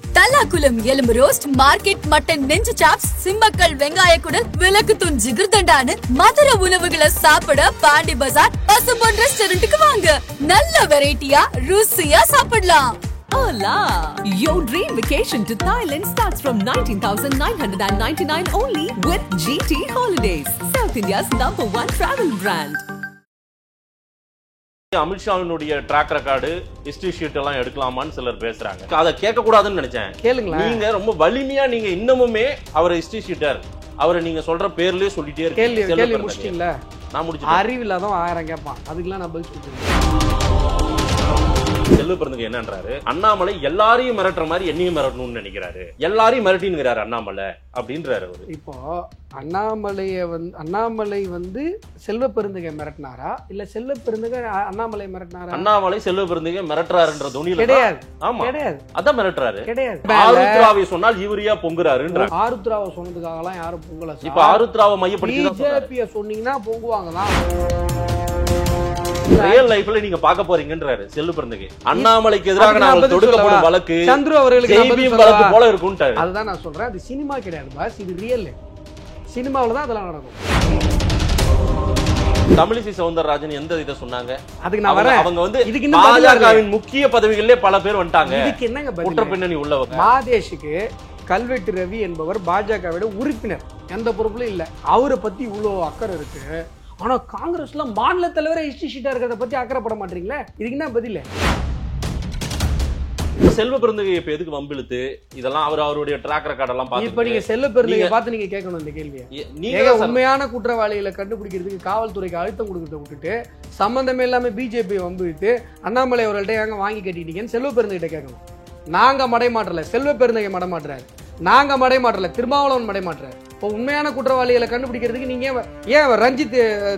தல்லாக்குளம் எலும்பு roast, market mutton நெஞ்சு chops, Simmakkal வெங்காய குடல், விளக்கு தூண் ஜிகிர்தண்டான்னு மதுர உணவுகளை சாப்பிட பாண்டி பஜார் பசும்பொன் ரெஸ்டாரண்ட்டுக்கு வாங்க. நல்ல வெரைட்டியா ருசியா சாப்பிடலாம். Hola! Your dream vacation to Thailand starts from 19,999 only with GT Holidays, South India's #1 travel brand. அமித்ஷாவினுடைய ட்ராக் ரெக்கார்டு ஹிஸ்டரி ஷீட் எல்லாம் எடுக்கலாமான்னு சிலர் பேசுறாங்க. அதை கேட்க கூடாதுன்னு நினைச்சேன். கேளுங்களா, நீங்க ரொம்ப வலிமையா நீங்க இன்னமுமே அவர் ஹிஸ்டரி ஷீட்டர் அவரை நீங்க சொல்ற பேர்லயே சொல்லிட்டே இருக்கீங்க. கேள்வி முடிச்சிட்டீங்களா? நான் முடிச்சிட்டேன். அறிவில்லாதான் 1000 கேட்பான், அதுக்கெல்லாம் நான் பதில் சொல்லிட்டேன். செல்வ பிறந்தது என்னன்றாரு, அண்ணாமலை எல்லாரையும் மிரட்டுற மாதிரி என்னையும் மிரட்டணும்னு நினைக்கிறாரு, எல்லாரையும் மிரட்டினுங்கிறாரு அண்ணாமலை அப்படின்றாரு அவரு. இப்போ அண்ணாமலை வந்து செல்வ பெருந்தகை மிரட்டினாரா இல்ல செல்வ பெருந்தகை அண்ணாமலை மிரட்டினாரா? அண்ணாமலை செல்வ பெருந்தகை மிரட்டுறாருன்ற துணியில கிடையாது. ஆமா கிடையாது, அதான் மிரட்டுறாரு. கிடையாது. ஆருத்ராவை சொன்னால் இவரியா பொங்குறாருன்ற. ஆருத்ராவை சொன்னதுக்காக எல்லாம் யாரும் பொங்கல. இப்ப ஆருத்ராவை மையப்படுத்தி பிஜேபியை சொன்னீங்கன்னா பொங்குவாங்கதான். ரியல் லைஃப்ல நீங்க பாக்க போறீங்கன்றாரு செல்வ பிறந்தகை. அண்ணாமலைக்கு எதிராக நாங்கள் தொடுக்கப்படும் வழக்கு சந்துரு அவர்களுக்கு வழக்கு போல இருக்கும்ட்டாரு. அதுதான் நான் சொல்றேன், அது சினிமா கிடையாது பாஸ், இது ரியல். சினிமாவில தான் அதெல்லாம் நடக்கும். தமிழிசை சவுந்தரராஜன் எந்த இதை சொன்னாங்க? அதுக்கு நான் வரேன். அவங்க வந்து பாஜகவின் முக்கிய பதவிகளிலே பல பேர் வந்துட்டாங்க. இதுக்கு என்னங்க குற்ற பின்னணி உள்ளவங்க. மாதேஷுக்கு கல்வெட்டு ரவி என்பவர் பாஜகவோட உறுப்பினர், எந்த பொறுப்புலும் இல்ல. அவரை பத்தி இவ்வளவு அக்கறை இருக்கு. ஆனா காங்கிரஸ்ல மாநில தலைவரை ஹிஸ்டரி ஷீட்டா இருக்கிறத பத்தி அக்கறைப்பட மாட்டீங்களே, இதுக்கு என்ன பதில்? செல்வ பெருந்தகை இப்ப எதுக்கு வம்பிழுத்து இதெல்லாம் அவருடைய ட்ராக் ரெக்கார்ட் எல்லாம் பாத்து இப்ப நீங்க செல்வ பெருந்தகை பார்த்து நீங்க கேட்கணும் இந்த கேள்வியை. நீங்க உண்மையான குற்றவாளிகளை கண்டுபிடிக்கிறதுக்கு காவல்துறைக்கு அழுத்தம் கொடுக்கறத விட்டுட்டு சம்பந்தமே இல்லாம பிஜேபி வம்பிழுத்து அண்ணாமலை அவர்கள்ட்ட ஏங்க வாங்கி கட்டிட்டீங்கன்னு செல்வ பெருந்தகிட்ட கேட்கணும். நாங்க மடைமாற்றல, செல்வ பெருந்தகை மடைமாற்றாரு. நாங்க மடைமாற்றல, திருமாவளவன் மடைமாற்றாரு. இப்போ உண்மையான குற்றவாளிகளை கண்டுபிடிக்கிறதுக்கு நீங்க ஏன் ரஞ்சித்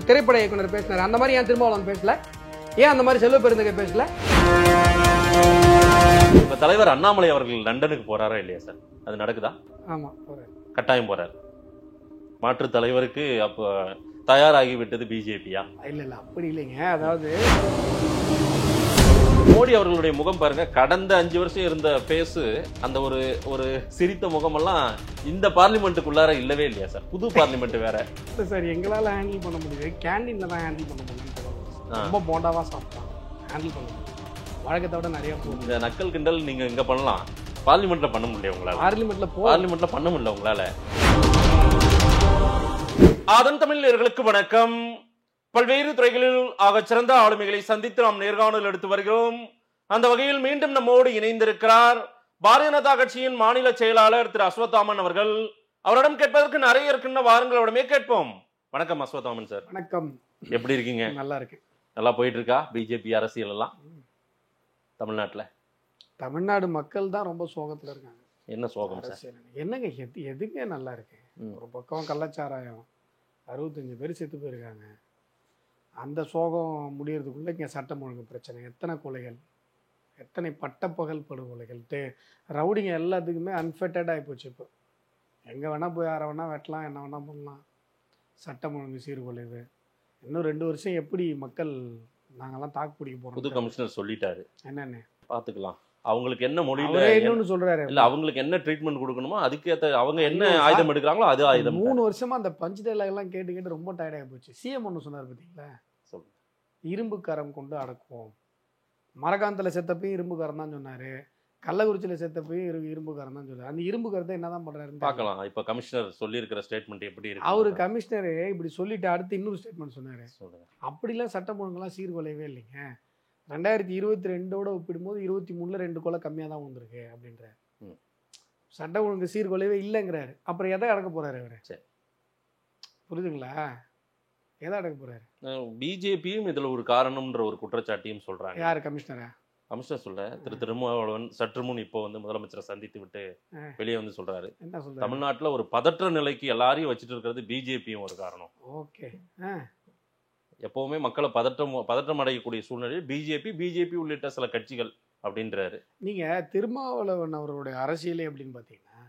திரைப்பட இயக்குனர் பேசினாரு, அந்த மாதிரி ஏன் திருமாவளவன் பேசல? ஏன் அந்த மாதிரி செல்வ பெருந்தகை பேசல? இப்ப தலைவர் அண்ணாமலை அவர்கள் லண்டனுக்கு போறாரா இல்லையா சார்? அது நடக்குதா? ஆமா, கட்டாயம் போறாரு. மாற்று தலைவருக்கு அப்ப தயாராகி விட்டது பிஜேபியா? இல்ல அப்படி இல்லைங்க. அதாவது மோடி அவர்களுடைய முகம் பாருங்க, கடந்த 5 வருஷம் இருந்த பேசு, அந்த ஒரு சிரித்த முகமெல்லாம் இந்த பார்லிமெண்ட்டுக்குள்ளார இல்லவே இல்லையா சார்? புது பார்லிமெண்ட் வேற சார், எங்களால ஹேண்டில் பண்ண முடியுது. கேண்டீன்ல தான் ஹேண்டில் பண்ண முடியும். ரொம்ப போண்டாவா சாப்பிட்டான், ஹேண்டில் பண்ண முடியும். வழக்கத்தை விட நிறைய போகும். இந்த நக்கல் கிண்டல் நீங்க இங்க பண்ணலாம், பார்லிமெண்ட்ல பண்ண முடியல உங்களால. பார்லிமெண்ட்ல பண்ண முடியல உங்களால. அதன் தமிழர்களுக்கு வணக்கம். பல்வேறு துறைகளில் ஆக சிறந்த ஆளுமைகளை சந்தித்து நாம் நேர்காணல் எடுத்து வருகிறோம். அந்த வகையில் மீண்டும் நம்மோடு இணைந்திருக்கிறார் பாரதிய ஜனதா கட்சியின் மாநில செயலாளர் திரு அஸ்வத்தாமன் அவர்கள். அவரிடம் கேட்பதற்கு நிறைய இருக்குன்னு வாருங்களோடமே கேட்போம். வணக்கம் அஸ்வத்தாமன் சார். வணக்கம். எப்படி இருக்கீங்க? நல்லா இருக்கு. நல்லா போயிட்டு இருக்கா பிஜேபி அரசியல் எல்லாம் தமிழ்நாட்டுல? தமிழ்நாடு மக்கள் தான் ரொம்ப சோகத்துல இருக்காங்க. என்ன சோகம் சார்? என்னங்க எதுங்க நல்லா இருக்கு? ஒரு பக்கம் கள்ளச்சாராயம், 65 பேர் செத்து போயிருக்காங்க. அந்த சோகம் முடியறதுக்குள்ள இங்கே சட்டம் ஒழுங்கு பிரச்சனை, எத்தனை கொலைகள், எத்தனை பட்டப்பகல் படுகொலைகள், ரவுடிங்க எல்லாத்துக்குமே அன்ஃபிட்டட் ஆகி போச்சு. இப்போ எங்கே வேணால் போய் யாரை வேணால் வெட்டலாம், என்ன வேணால் பண்ணலாம். சட்டம் ஒழுங்கு சீர்குலைவு. இன்னும் 2 வருஷம் எப்படி மக்கள் நாங்கெல்லாம் தாக்கு பிடிக்க போகிறோம்? புது கமிஷனர் சொல்லிட்டாரு. என்னென்ன பார்த்துக்கலாம். அவங்களுக்கு என்ன மொழியில இன்னொன்னு சொல்றாரு, இல்ல அவங்களுக்கு என்ன ட்ரீட்மெண்ட் கொடுக்கணுமோ அதுக்கேற்ற அவங்க என்ன ஆயுதம் எடுக்கிறாங்களோ அது ஆயுதம். 3 வருஷமா அந்த பஞ்ச் டைலாக் எல்லாம் கேட்டு ரொம்ப டயர்டாகி போச்சு. சிஎம் ஒன்று சொன்னார் பார்த்தீங்களா, இரும்பு கரம் கொண்டு அடக்குவோம். மரகாந்தில் செத்தப்பையும் இரும்பு கரம் தான் சொன்னாரு, கள்ளக்குறிச்சியில் செத்தப்பையும் இரும்பு கரம் தான் சொன்னாரு. அந்த இரும்பு கரத்தை என்னதான் பண்றாருன்னு பார்க்கலாம். இப்ப கமிஷனர் சொல்லி இருக்கிற ஸ்டேட்மெண்ட் எப்படி இருக்கு? அவரு கமிஷனரு இப்படி சொல்லிட்டு அடுத்து இன்னொரு ஸ்டேட்மெண்ட் சொன்னாரு, அப்படிலாம் சட்டம் ஒழுங்கெல்லாம் சீர்குலையவே இல்லைங்க. 2022 ஒப்பிடும்போது 23ல் 2 கொலை கம்மியாக தான் வந்திருக்கு அப்படின்ற. சட்டம் ஒழுங்கு சீர்குலையவே இல்லைங்கிறாரு. அப்புறம் எதை அடக்க போறாரு அவரு? புரியுதுங்களா? எதை அடக்க போறாரு? பிஜேபியும் இதுல ஒரு காரணம்ன்ற ஒரு குற்றச்சாட்டையும் சொல்றாங்க. யாரு? கமிஷனரா? கமிஷனர் சொல்ல திரு திருமாவளவன் சற்று முன் இப்போ வந்து முதலமைச்சரை சந்தித்து விட்டு வெளியே வந்து சொல்றாரு, என்ன சொல்றாரு? தமிழ்நாட்டுல ஒரு பதற்ற நிலைக்கு எல்லாரையும் வச்சுட்டு இருக்கிறது பிஜேபியும் ஒரு காரணம். ஓகே. எப்பவுமே மக்களை பதற்றம் அடையக்கூடிய சூழ்நிலையில் பிஜேபி உள்ளிட்ட சில கட்சிகள் அப்படின்றாரு. நீங்க திருமாவளவன் அவருடைய அரசியலே அப்படின்னு பாத்தீங்கன்னா,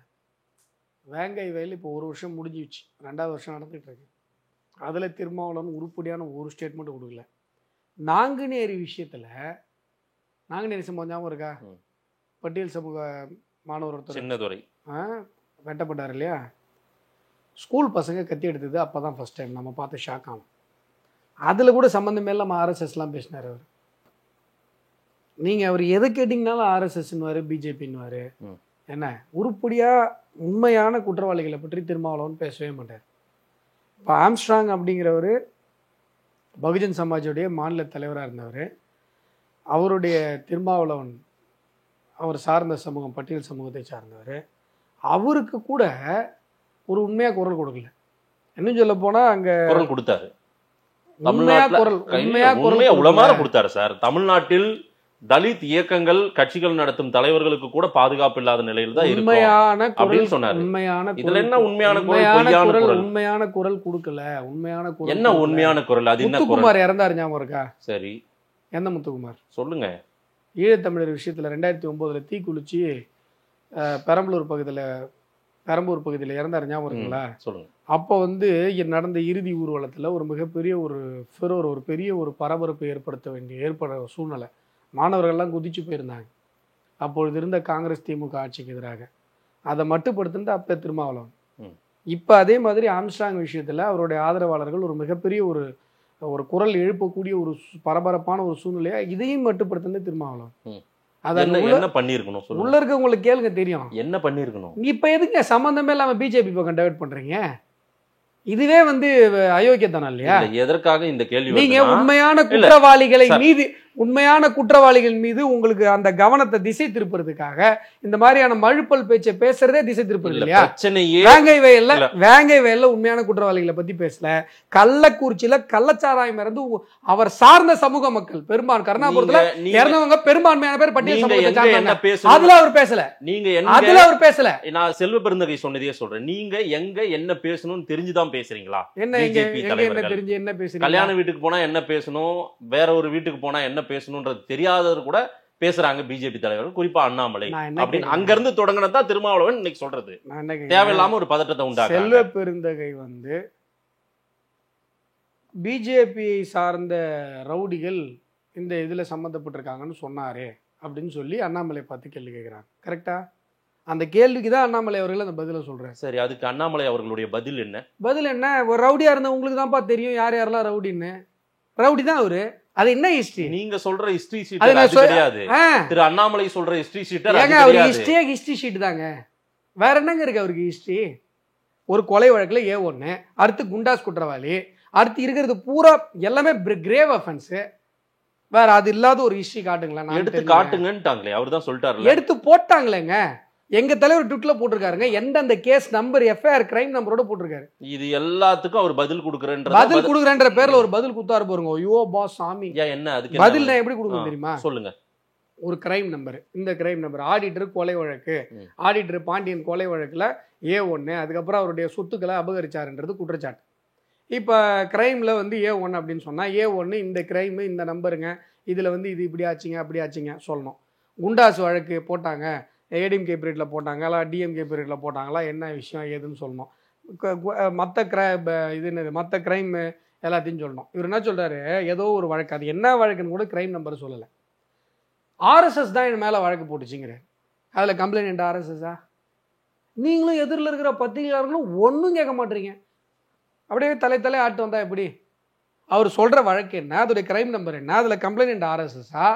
வேங்கை வயல் இப்போ 1 வருஷம் முடிஞ்சிச்சு, 2வது வருஷம் நடந்துட்டு இருக்கு. அதுல திருமாவளவன் உருப்படியான ஒரு ஸ்டேட்மெண்ட் கொடுக்கல. நாங்குநேரி விஷயத்துல, நாங்குநேரி சம்பவம் ஞாபகம் இருக்கா? பட்டியல் சமூக மாணவர் ஒருத்தர் சின்னதுரை வெட்டப்பட்டார் இல்லையா, ஸ்கூல் பசங்க கத்தி எடுத்தது அப்போ தான் ஃபஸ்ட் டைம் நம்ம பார்த்து ஷாக் ஆகும். அதில் கூட சம்மந்தமே இல்லாமல் ஆர்எஸ்எஸ்லாம் பேசினார் அவர். நீங்கள் அவர் எதை கேட்டிங்கனாலும் ஆர்எஸ்எஸ்ன்னுவார், பிஜேபின்னுவார். என்ன உருப்படியாக உண்மையான குற்றவாளிகளை பற்றி திருமாவளவன் பேசவே மாட்டார். இப்போ ஆம்ஸ்ட்ராங் அப்படிங்கிறவர் பகுஜன் சமாஜோடைய மாநில தலைவராக இருந்தவர். அவருடைய திருமாவளவன் அவர் சார்ந்த சமூகம் பட்டியல் சமூகத்தை சார்ந்தவர். அவருக்கு கூட ஒரு உண்மையாக குரல் கொடுக்கல. இன்னும் சொல்ல போனால் அங்கே குரல் கொடுத்தாரு, உண்மையா உளமாற கொடுத்தாரு சார். தமிழ்நாட்டில் தலித் இயக்கங்கள் கட்சிகள் நடத்தும் தலைவர்களுக்கு கூட பாதுகாப்பு இல்லாத நிலையில் தான் உண்மையான அப்படின்னு சொன்னாரு. உண்மையான இதுல என்ன உண்மையான குரல்? உண்மையான குரல் கொடுக்கல. உண்மையான குரல் என்ன உண்மையான குரல்? அது என்ன? முத்துக்குமார் இறந்தாரு ஞாபகம் இருக்கா? சரி, எந்த முத்துக்குமார்? சொல்லுங்க. ஈழத்தமிழர் விஷயத்துல 2009 தீக்குளிச்சு பெரம்பூர் பகுதியில் இறந்தாரு ஞாபகம் இருக்குங்களா? சொல்லுங்க. அப்போ நடந்த இறுதி ஊர்வலத்தில் ஒரு மிகப்பெரிய ஒரு பெரிய ஒரு பரபரப்பை ஏற்பட சூழ்நிலை. மாணவர்கள்லாம் குதிச்சு போயிருந்தாங்க. அப்பொழுது இருந்த காங்கிரஸ் திமுக ஆட்சிக்கு எதிராக. அதை மட்டுப்படுத்தினது அப்போ திருமாவளவன். இப்போ அதே மாதிரி ஆம்ஸ்ட்ராங் விஷயத்தில் அவருடைய ஆதரவாளர்கள் ஒரு மிகப்பெரிய ஒரு குரல் எழுப்பக்கூடிய ஒரு பரபரப்பான ஒரு சூழ்நிலையா இதையும் மட்டுப்படுத்தினது திருமாவளவன். என்ன பண்ணிருக்கணும்? உள்ள இருக்க உங்களுக்கு கேளுங்க தெரியும் என்ன பண்ணிருக்கணும். இப்ப எதுக்கு சம்பந்தமே இல்லாம பிஜேபி பக்கம் டைவர்ட் பண்றீங்க? இதுவே அயோக்கியத்தனம் இல்லையா? எதற்காக இந்த கேள்வி? நீங்க உண்மையான குற்றவாளிகள் மீது உங்களுக்கு அந்த கவனத்தை திசை திருப்புறதுக்காக இந்த மாதிரியான மழுப்பல் பேச்சை பேசுறதே திசை திருப்புறது இல்லையா? வேங்கை வயல்ல உண்மையான குற்றவாளிகளை பத்தி பேசல. கள்ளக்குறிச்சியில கள்ளச்சாராயம் இறந்து அவர் சார்ந்த சமூக மக்கள் கருணாபுரத்துல இறந்தவங்க பெரும்பான்மையான பேர் பட்டியல் சமூகத்தை அதுல அவர் பேசல. அதுல அவர் பேசல. நான் செல்வ பெருந்தகை சொன்னதே சொல்றேன். நீங்க எங்க என்ன பேசணும்னு தெரிஞ்சுதான் பேசுறீங்களா? என்ன தெரிஞ்சு என்ன பேசுறீங்க? கல்யாண வீட்டுக்கு போனா என்ன பேசணும், வேற ஒரு வீட்டுக்கு போனா என்ன பேசணும்ன்றது தெரியாதவர் கூட பேசுறாங்க பிஜேபி தலைவர்கள், குறிப்பா அண்ணாமலை அப்படின்னு. அங்க இருந்து தொடங்கினதான் திருமாவளவன் இன்னைக்கு சொல்றது தேவையில்லாம ஒரு பதட்டத்தை உண்டாக. செல்வ பெருந்தகை பிஜேபியை சார்ந்த ரவுடிகள் இந்த இதுல சம்பந்தப்பட்டிருக்காங்கன்னு சொன்னாரே அப்படின்னு சொல்லி அண்ணாமலை பார்த்து கேள்வி கேட்கிறாங்க. கரெக்டா? அந்த கேள்விக்கு தான் அண்ணாமலை அவர்கள் அந்த பதில சொல்றேன். சரி, அதுக்கு அண்ணாமலை அவர்களுடைய பதில் என்ன? ஒரு ரவுடியா இருந்த உங்களுக்கு தான்ப்பா தெரியும் யார் யாரெல்லாம் ரவுடின்னு. ரவுடி தான் அவரு. அது என்ன ஹிஸ்டரி? நீங்க சொல்ற ஹிஸ்டரி ஷீட் அது கிடையாது. திரு அண்ணாமலை சொல்ற ஹிஸ்டரி ஷீட் அது கிடையாது. ஹிஸ்டரி ஷீட் தாங்க. வேற என்னங்க இருக்கு அவருக்கு ஹிஸ்டரி? ஒரு கொலை வழக்குல A1, அடுத்து குண்டாஸ் குற்றவாளி, அடுத்து இருக்கிறது பூரா எல்லாமே கிரேவ் அஃபென்ஸ். வேற அது இல்லாத ஒரு ஹிஸ்டரி காட்டுங்களா? எடுத்து காட்டுங்கன்ட்டாங்களே, அவர்தான் சொல்லிட்டாரு. எடுத்து போட்டாங்களேங்க. எங்க தலைவர் ட்விட்ல போட்டிருக்காருங்க, எந்தெந்த கேஸ் நம்பர் எஃப்ஐஆர் கிரைம் நம்பரோட போட்டிருக்காரு. இது எல்லாத்துக்கும் அவர் பதில் கொடுக்குறேன்ற பேர்ல ஒரு பதில் குத்தாரு பாருங்க. ஐயோ பாஸ் சாமி, என்ன அதுக்கு பதில் நான் எப்படி கொடுக்கணும் தெரியுமா? சொல்லுங்க. ஒரு கிரைம் நம்பர், இந்த கிரைம் நம்பர் ஆடிட்டர் கொலை வழக்கு, ஆடிட்டர் பாண்டியன் கொலை வழக்குல A1, அதுக்கப்புறம் அவருடைய சொத்துக்களை அபகரிச்சாருன்றது குற்றச்சாட்டு. இப்போ கிரைமில் A1 அப்படின்னு சொன்னால் A1 இந்த கிரைமு இந்த நம்பருங்க, இதில் இது இப்படி ஆச்சுங்க அப்படி ஆச்சுங்க சொல்லணும். குண்டாஸ் வழக்கு போட்டாங்க, ஏடிஎம்கே பீரியடில் போட்டாங்களா டிஎம்கே பீரியடில் போட்டாங்களா, என்ன விஷயம் ஏதுன்னு சொல்லணும். மற்ற கிரைம் எல்லாத்தையும் சொல்லணும். இவர் என்ன சொல்கிறாரு, ஏதோ ஒரு வழக்கு, அது என்ன வழக்குன்னு கூட கிரைம் நம்பர் சொல்லலை. ஆர்எஸ்எஸ் தான் என் மேலே வழக்கு போட்டுச்சுங்கிறார். அதில் கம்ப்ளைண்ட் ஆர்எஸ்எஸ்ஸா? நீங்களும் எதிரில் இருக்கிற பத்திரிகையாளர்களும் ஒன்றும் கேட்க மாட்டீங்க. அப்படியே தலை ஆட்டு வந்தா எப்படி? அவர் சொல்கிற வழக்கு என்ன, அதோடைய கிரைம் நம்பர் என்ன, அதில் கம்ப்ளைண்ட் ஆர்எஸ்எஸ்ஸா?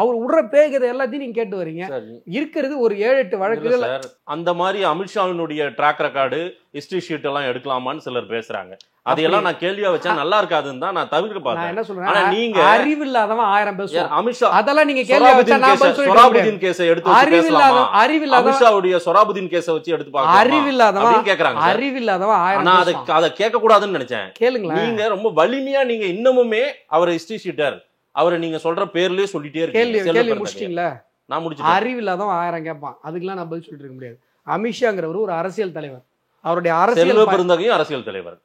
அவர் விடுற பேகதை எல்லாத்தையும் நீங்க கேட்டு வரீங்க. இருக்கிறது ஒரு 7-8 வழக்குகள். அந்த மாதிரி அமித்ஷாவினுடைய ட்ராக் ரெக்கார்டு ஹிஸ்டரி ஷீட் எல்லாம் எடுக்கலாமான்னு சிலர் பேசுறாங்க. அதையெல்லாம் நான் கேள்வியா வச்சா நல்லா இருக்காதுன்னு தான் நான் தவிர்க்க பார்த்தேன். என்ன சொல்றேன், நீங்க அறிவில்லாதவன் 1000 பேசுவார். அமித்ஷா அதெல்லாம் நீங்க கேள்வியா வச்சா நான் பதில் சொல்ல சொராபுதீன் கேஸை எடுத்து அறிவில்லாதவன் அமித்ஷாவுடைய சொராபுதீன் கேஸை வச்சு எடுத்து பார்க்கலாம். அறிவில்லாதவன் கேக்குறாங்க. அறிவில்லாதவன் 1000. நான் அதை கேட்க கூடாதுன்னு நினைச்சேன். கேளுங்களா, நீங்க ரொம்ப வலிமையா நீங்க இன்னமுமே அவர் ஹிஸ்டரி ஷீட்டர் அவரை நீங்க சொல்ற பேர்லயே சொல்லிட்டே இருக்கீங்க. கேள்வி முடிச்சிட்டீங்களா? நான் முடிச்சிட்டேன். அறிவில்லாதவன் 1000 கேட்பான். அதுக்கெல்லாம் நான் பதில் சொல்லிட்டு இருக்க முடியாது. அமித்ஷாங்கிறவர் ஒரு அரசியல் தலைவர். அவருடைய அரசியல் பெருந்தகையும் அரசியல் தலைவர்.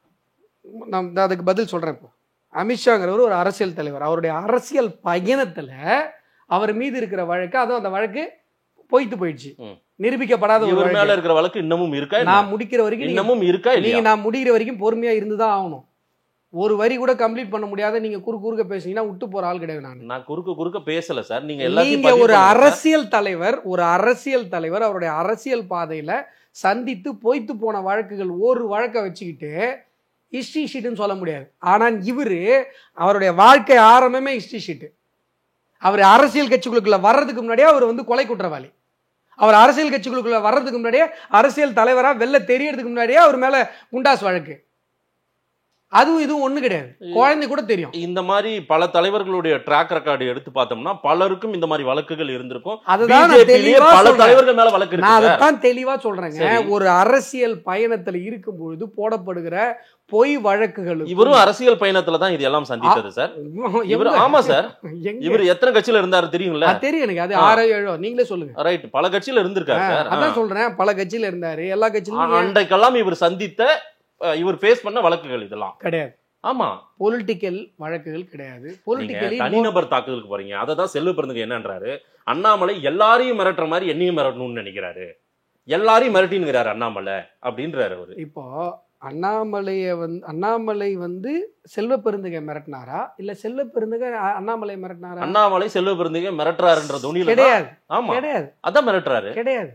நான் அதுக்கு பதில் சொல்றேன். இப்போ அமித்ஷாங்கிறவர் ஒரு அரசியல் தலைவர். அவருடைய அரசியல் பயணத்துல அவர் மீது இருக்கிற வழக்கு, அதுவும் அந்த வழக்கு போயிடுச்சு, நிரூபிக்கப்படாத ஒரு மேல இருக்கிற வழக்கு இன்னமும் இருக்கா? நான் முடிக்கிற வரைக்கும் இன்னமும் இருக்கா? நீங்க நான் முடிக்கிற வரைக்கும் பொறுமையா இருந்துதான் ஆகணும். ஒரு வரி கூட கம்ப்ளீட் பண்ண முடியாத நீங்க குறுக்க பேசுனீங்கன்னா விட்டு போற ஆள் கிடையாது. நான் குறுக்க பேசல சார். நீங்க ஒரு அரசியல் தலைவர் அவருடைய அரசியல் பாதையில சந்தித்து பொய்த்து போன வழக்குகள் ஒரு வழக்கை வச்சுக்கிட்டு ஹிஸ்டரி ஷீட்னு சொல்ல முடியாது. ஆனால் இவரு அவருடைய வாழ்க்கை ஆரம்பமே ஹிஸ்டரி ஷீட்டு. அவர் அரசியல் கட்சிகளுக்குள்ள வர்றதுக்கு முன்னாடியே அவர் வந்து கொலை குற்றவாளி. அவர் அரசியல் கட்சிகளுக்குள்ள வர்றதுக்கு முன்னாடியே அரசியல் தலைவரா வெளில தெரியறதுக்கு முன்னாடியே அவர் மேல குண்டாஸ் வழக்கு. அதுவும் இதுவும் ஒண்ணு கிடையாது, குழந்தை கூட தெரியும். இந்த மாதிரி பல தலைவர்களுடைய ட்ராக் ரெக்கார்டு எடுத்து பார்த்தோம்னா பலருக்கும் இந்த மாதிரி வழக்குகள் இருந்திருக்கும். அதுதான் பல தலைவர்கள் மேல வழக்கு நான் அதைத்தான் தெளிவா சொல்றேங்க. ஒரு அரசியல் பயணத்துல இருக்கும் பொழுது போடப்படுகிற பொய் வழக்குகள். இவரும் அரசியல் பயணத்துல தான் இது எல்லாம் சந்தித்தது சார். இவர் ஆமா சார். இவர் எத்தனை கட்சியில இருந்தாரு தெரியுங்களா? தெரியும் எனக்கு. அது 6 7 நீங்களே சொல்லுங்க. ரைட், பல கட்சியில இருந்திருக்காரு சார். அதான் சொல்றேன், பல கட்சியில இருந்தாரு. எல்லா கட்சியிலும் அன்றைக்கெல்லாம் இவர் சந்தித்த இவர் ஃபேஸ் பண்ண வழக்குகள் இதெல்லாம் கிடையாது. ஆமா, பொலிட்டிக்கல் வழக்குகள் கிடையாது. பொலிட்டிக்கலி தனிநபர் தாக்குதலுக்கு போறீங்க. அததான் செல்வ பெருந்தகை என்னன்றாரு, அண்ணாமலை எல்லாரையும் மிரட்டுற மாதிரி என்னையும் மிரட்டணும்னு நினைக்கிறாரு, எல்லாரையும் மிரட்டினுங்கிறாரு அண்ணாமலை அப்படின்றாரு அவரு. இப்போ அண்ணாமலை வந்து செல்வ பெருந்தகை மிரட்டினாரா இல்ல செல்வ பெருந்தகை அண்ணாமலை மிரட்டினாரா? அண்ணாமலை செல்வ பெருந்தகை மிரட்டுறாருன்ற துணியில கிடையாது. ஆமா கிடையாது, அதான் மிரட்டுறாரு கிடையாது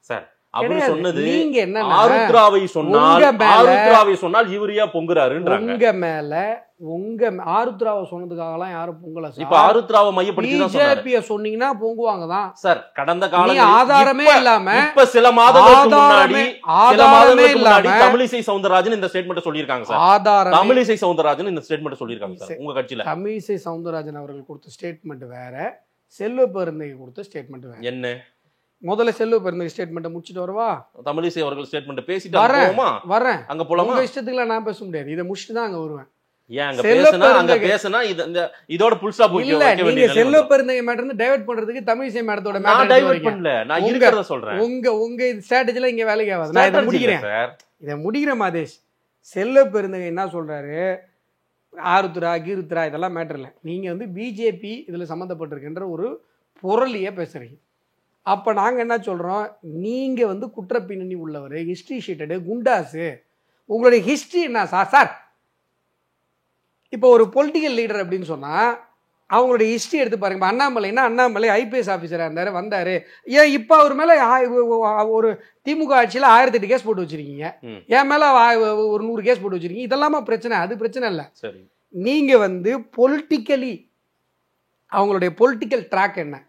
சார். அவரு சொன்னது நீங்க என்ன ஆருத்ராவை சொன்னால் இவரியா பொங்குறாருன்றாங்க. உங்க மேல உங்க ஆருத்ராவை சொன்னதுக்காகலாம் யாரும் பொங்கல. இப்ப ஆருத்ராவை மையப்படுத்தி தான் சொன்னாரு. பிஜேபியை சொன்னீங்கன்னா பொங்குவாங்க தான் சார். கடந்த காலம் ஆதாரமே இல்லாம இப்ப சில மாதங்களுக்கு முன்னாடி தமிழிசை சவுந்தரராஜன் இந்த ஸ்டேட்மெண்ட் சொல்லியிருக்காங்க சார். ஆதாரம் தமிழிசை சவுந்தரராஜன் இந்த ஸ்டேட்மெண்ட் சொல்லியிருக்காங்க சார். உங்க கட்சியில தமிழிசை சவுந்தரராஜன் அவர்கள் கொடுத்த ஸ்டேட்மெண்ட் வேற, செல்வ பெருந்தகை கொடுத்த ஸ்டேட்மெண்ட் வேற. என்ன? முதல்ல செல்வ பெருந்தகை ஸ்டேட்மெண்ட் முடிச்சிட்டு வரவா? தமிழிசை அவர்கள் ஸ்டேட்மெண்ட் பேசிட்டு வரேன். அங்க போலாமா? உங்க இஷ்டத்துக்குலாம் நான் பேச முடியாது. இதை முடிச்சிட்டு தான் அங்க வருவேன். ஏன் அங்க பேசினா இதோட புல் ஸ்டாப் இல்ல. நீங்க செல்வ பெருந்தகை மேட்டர் இருந்து டைவர்ட் பண்றதுக்கு தமிழிசை மேடத்தோட மேட்டர் டைவர்ட் பண்ணல. நான் இருக்கிறத சொல்றேன். உங்க ஸ்ட்ராட்டஜில இங்க வேலைக்கு ஆகாது. நான் இதை முடிக்கிறேன் சார். இதை முடிக்கிறேன் மாதேஷ். செல்வ பெருந்தகை என்ன சொல்றாரு, ஆருத்ரா கீருத்ரா இதெல்லாம் மேட்டர் இல்லை. நீங்க வந்து பிஜேபி இதுல சம்மந்தப்பட்டிருக்கின்ற ஒரு பொருளிய பேசுறீங்க. அப்போ நாங்கள் என்ன சொல்கிறோம், நீங்கள் வந்து குற்ற பின்னணி உள்ளவர், ஹிஸ்ட்ரி ஷீட்டடு குண்டாஸு, உங்களுடைய ஹிஸ்ட்ரி என்ன சார்? இப்போ ஒரு பொலிட்டிக்கல் லீடர் அப்படின்னு சொன்னால் அவங்களுடைய ஹிஸ்ட்ரி எடுத்து பாருங்க. இப்போ அண்ணாமலை ஐபிஎஸ் ஆஃபீஸராக இருந்தார், வந்தார். ஏன் இப்போ அவர் மேலே ஒரு திமுக ஆட்சியில் 1008 கேஸ் போட்டு வச்சுருக்கீங்க, என் மேலே ஒரு 100 கேஸ் போட்டு வச்சுருக்கீங்க. இதெல்லாமா பிரச்சனை? அது பிரச்சனை இல்லை. சரி, நீங்கள் வந்து பொலிட்டிக்கலி அவங்களுடைய பொலிட்டிக்கல் ட்ராக் என்ன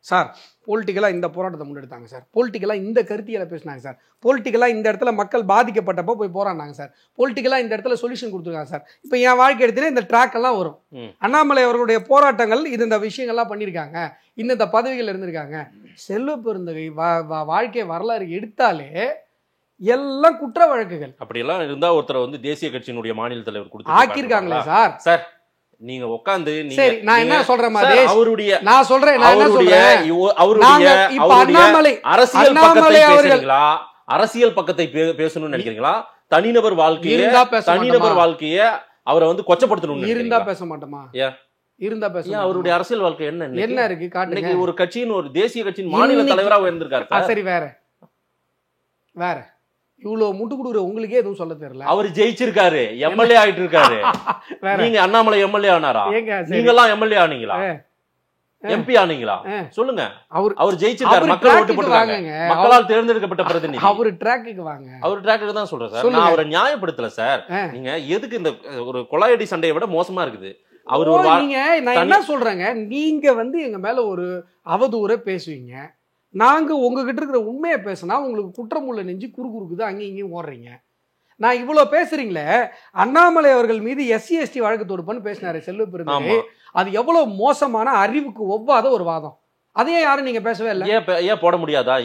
சார்? பொலிட்டிக்கலாக இந்த போராட்டத்தை முன்னெடுத்தாங்க சார், பொலிட்டிக்கலாக இந்த கருத்தியலை பேசினாங்க சார், பொலிட்டிக்கலாக இந்த இடத்துல மக்கள் பாதிக்கப்பட்டப்போ போய் போராடினாங்க சார், பொலிட்டிக்கலாக இந்த இடத்துல சொல்யூஷன் கொடுத்துருக்காங்க சார். இப்போ என் வாழ்க்கை எடுத்துகிட்டே இந்த ட்ராக் எல்லாம் வரும். அண்ணாமலை அவர்களுடைய போராட்டங்கள் இந்த விஷயங்கள்லாம் பண்ணியிருக்காங்க, இந்த பதவிகள் இருந்திருக்காங்க. செல்வ பெருந்தகை வாழ்க்கை வரலாறு எடுத்தாலே எல்லாம் குற்ற வழக்குகள். அப்படியெல்லாம் இருந்தா ஒருத்தரை வந்து தேசிய கட்சியினுடைய மாநில தலைவர் கொடுத்து ஆக்கியிருக்காங்களே சார். சார் நீங்க உட்கார்ந்து சரி நான் என்ன சொல்றேன் மாதிரி அவருடைய நான் சொல்றேன் அரசியல் பக்கத்தை பேசணும்னு நினைக்கிறீங்களா? தனிநபர் வாழ்க்கைய அவரை வந்து கொச்சப்படுத்தணும் இருந்தா பேச மாட்டோமா? இருந்தா பேச அவருடைய அரசியல் வாழ்க்கை என்ன இருக்கு காட்டுங்க. ஒரு கட்சியின் ஒரு தேசிய கட்சியின் மாநில தலைவராக இருந்திருக்காரு. சரி வேற இவ்வளவு முட்டு கொடுக்குற உங்களுக்கே எதுவும் சொல்ல தெரியல. அவர் ஜெயிச்சிருக்காரு, எம்எல்ஏ ஆயிட்டு இருக்காரு. நீங்க அண்ணாமலை எம்எல்ஏ ஆனாரா? நீங்க எல்லாம் எம்எல்ஏ ஆனீங்களா? எம்பி ஆனீங்களா? சொல்லுங்க. அவர் ஜெயிச்சிருக்காரு, மக்கள் ஓட்டு போட்டுருக்காங்க, மக்களால் தேர்ந்தெடுக்கப்பட்ட பிரதிநிதி. அவர் ட்ராக்குக்கு வாங்க. அவர் ட்ராக்குக்கு தான் சொல்றேன் சார். நான் அவரை நியாயப்படுத்தல சார். நீங்க எதுக்கு இந்த ஒரு கொலையடி சண்டையை விட மோசமா இருக்குது. அவர் நீங்க நான் என்ன சொல்றேங்க, நீங்க வந்து எங்க மேல ஒரு அவதூற பேசுவீங்க, நாங்க உங்ககிட்ட இருக்கிற உண்மையை பேசினா உங்களுக்கு குற்றமுள்ள நெஞ்சு குறுக்குது, அங்கேயும் இங்கேயும் ஓடுறீங்க. நான் இவ்வளவு பேசுறீங்களே, அண்ணாமலை அவர்கள் மீது SC/ST வழக்கு தொடுப்பன்னு பேசினாரு செல்வ பெருந்தகை. அது எவ்வளவு மோசமான அறிவுக்கு ஒவ்வாத ஒரு வாதம். அதையே யாரும் நீங்க பேசவே இல்லை. ஏன் போட முடியாதா?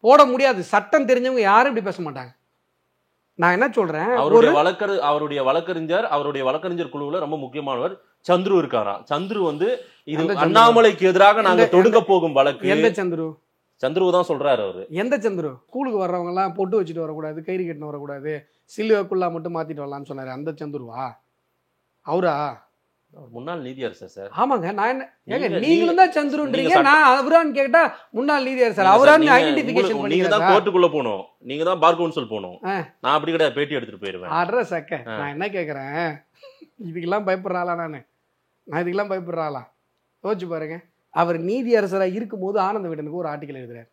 போட முடியாது. சட்டம் தெரிஞ்சவங்க யாரும் இப்படி பேச மாட்டாங்க. நான் என்ன சொல்றேன், அவருடைய வழக்கறிஞர் குழுவுல ரொம்ப முக்கியமானவர் சந்துரு இருக்காரா. சந்துரு வந்து இது அண்ணாமலைக்கு எதிராக நாங்க தொடுக்க போகும் வழக்கு. எந்த சந்துரு தான் சொல்றாரு அவரு. எந்த சந்துரு? ஸ்கூலுக்கு வர்றவங்க எல்லாம் பொட்டு வச்சுட்டு வரக்கூடாது, கயிறு கட்டின்னு வரக்கூடாது, சிலுவைக்குள்ளா மட்டும் மாத்திட்டு வரலாம்னு சொன்னாரு. அந்த சந்துருவா? அவரா? முன்னாள் நீதியரசர் சார். ஆமாங்க. நான் என்ன ஏங்க நீங்க- நீங்களும் தான் சந்துருன்றீங்க, நீங்க நான் அவரான்னு கேட்டா முன்னாள் நீதியரசர் அவரான்னு ஐடென்டிஃபிகேஷன் நீங்க பண்ணிக்கிறேன் தான் சார். கோர்ட்டுக்குள்ள போகணும், நீங்க தான் பார் கவுன்சில் போகணும். ஆ. நான் அப்படி கிடையாது, பேட்டி எடுத்துட்டு போயிருவேன். அட்ரஸ் சக்க நான் என்ன கேட்குறேன், இதுக்கெல்லாம் பயப்படுறாளா? நான் இதுக்கெல்லாம் பயப்படுறாளா? யோசிச்சு பாருங்க. அவர் நீதியரசராக இருக்கும்போது ஆனந்த விகடனுக்கு ஒரு ஆர்டிக்கல் எழுதுறாரு.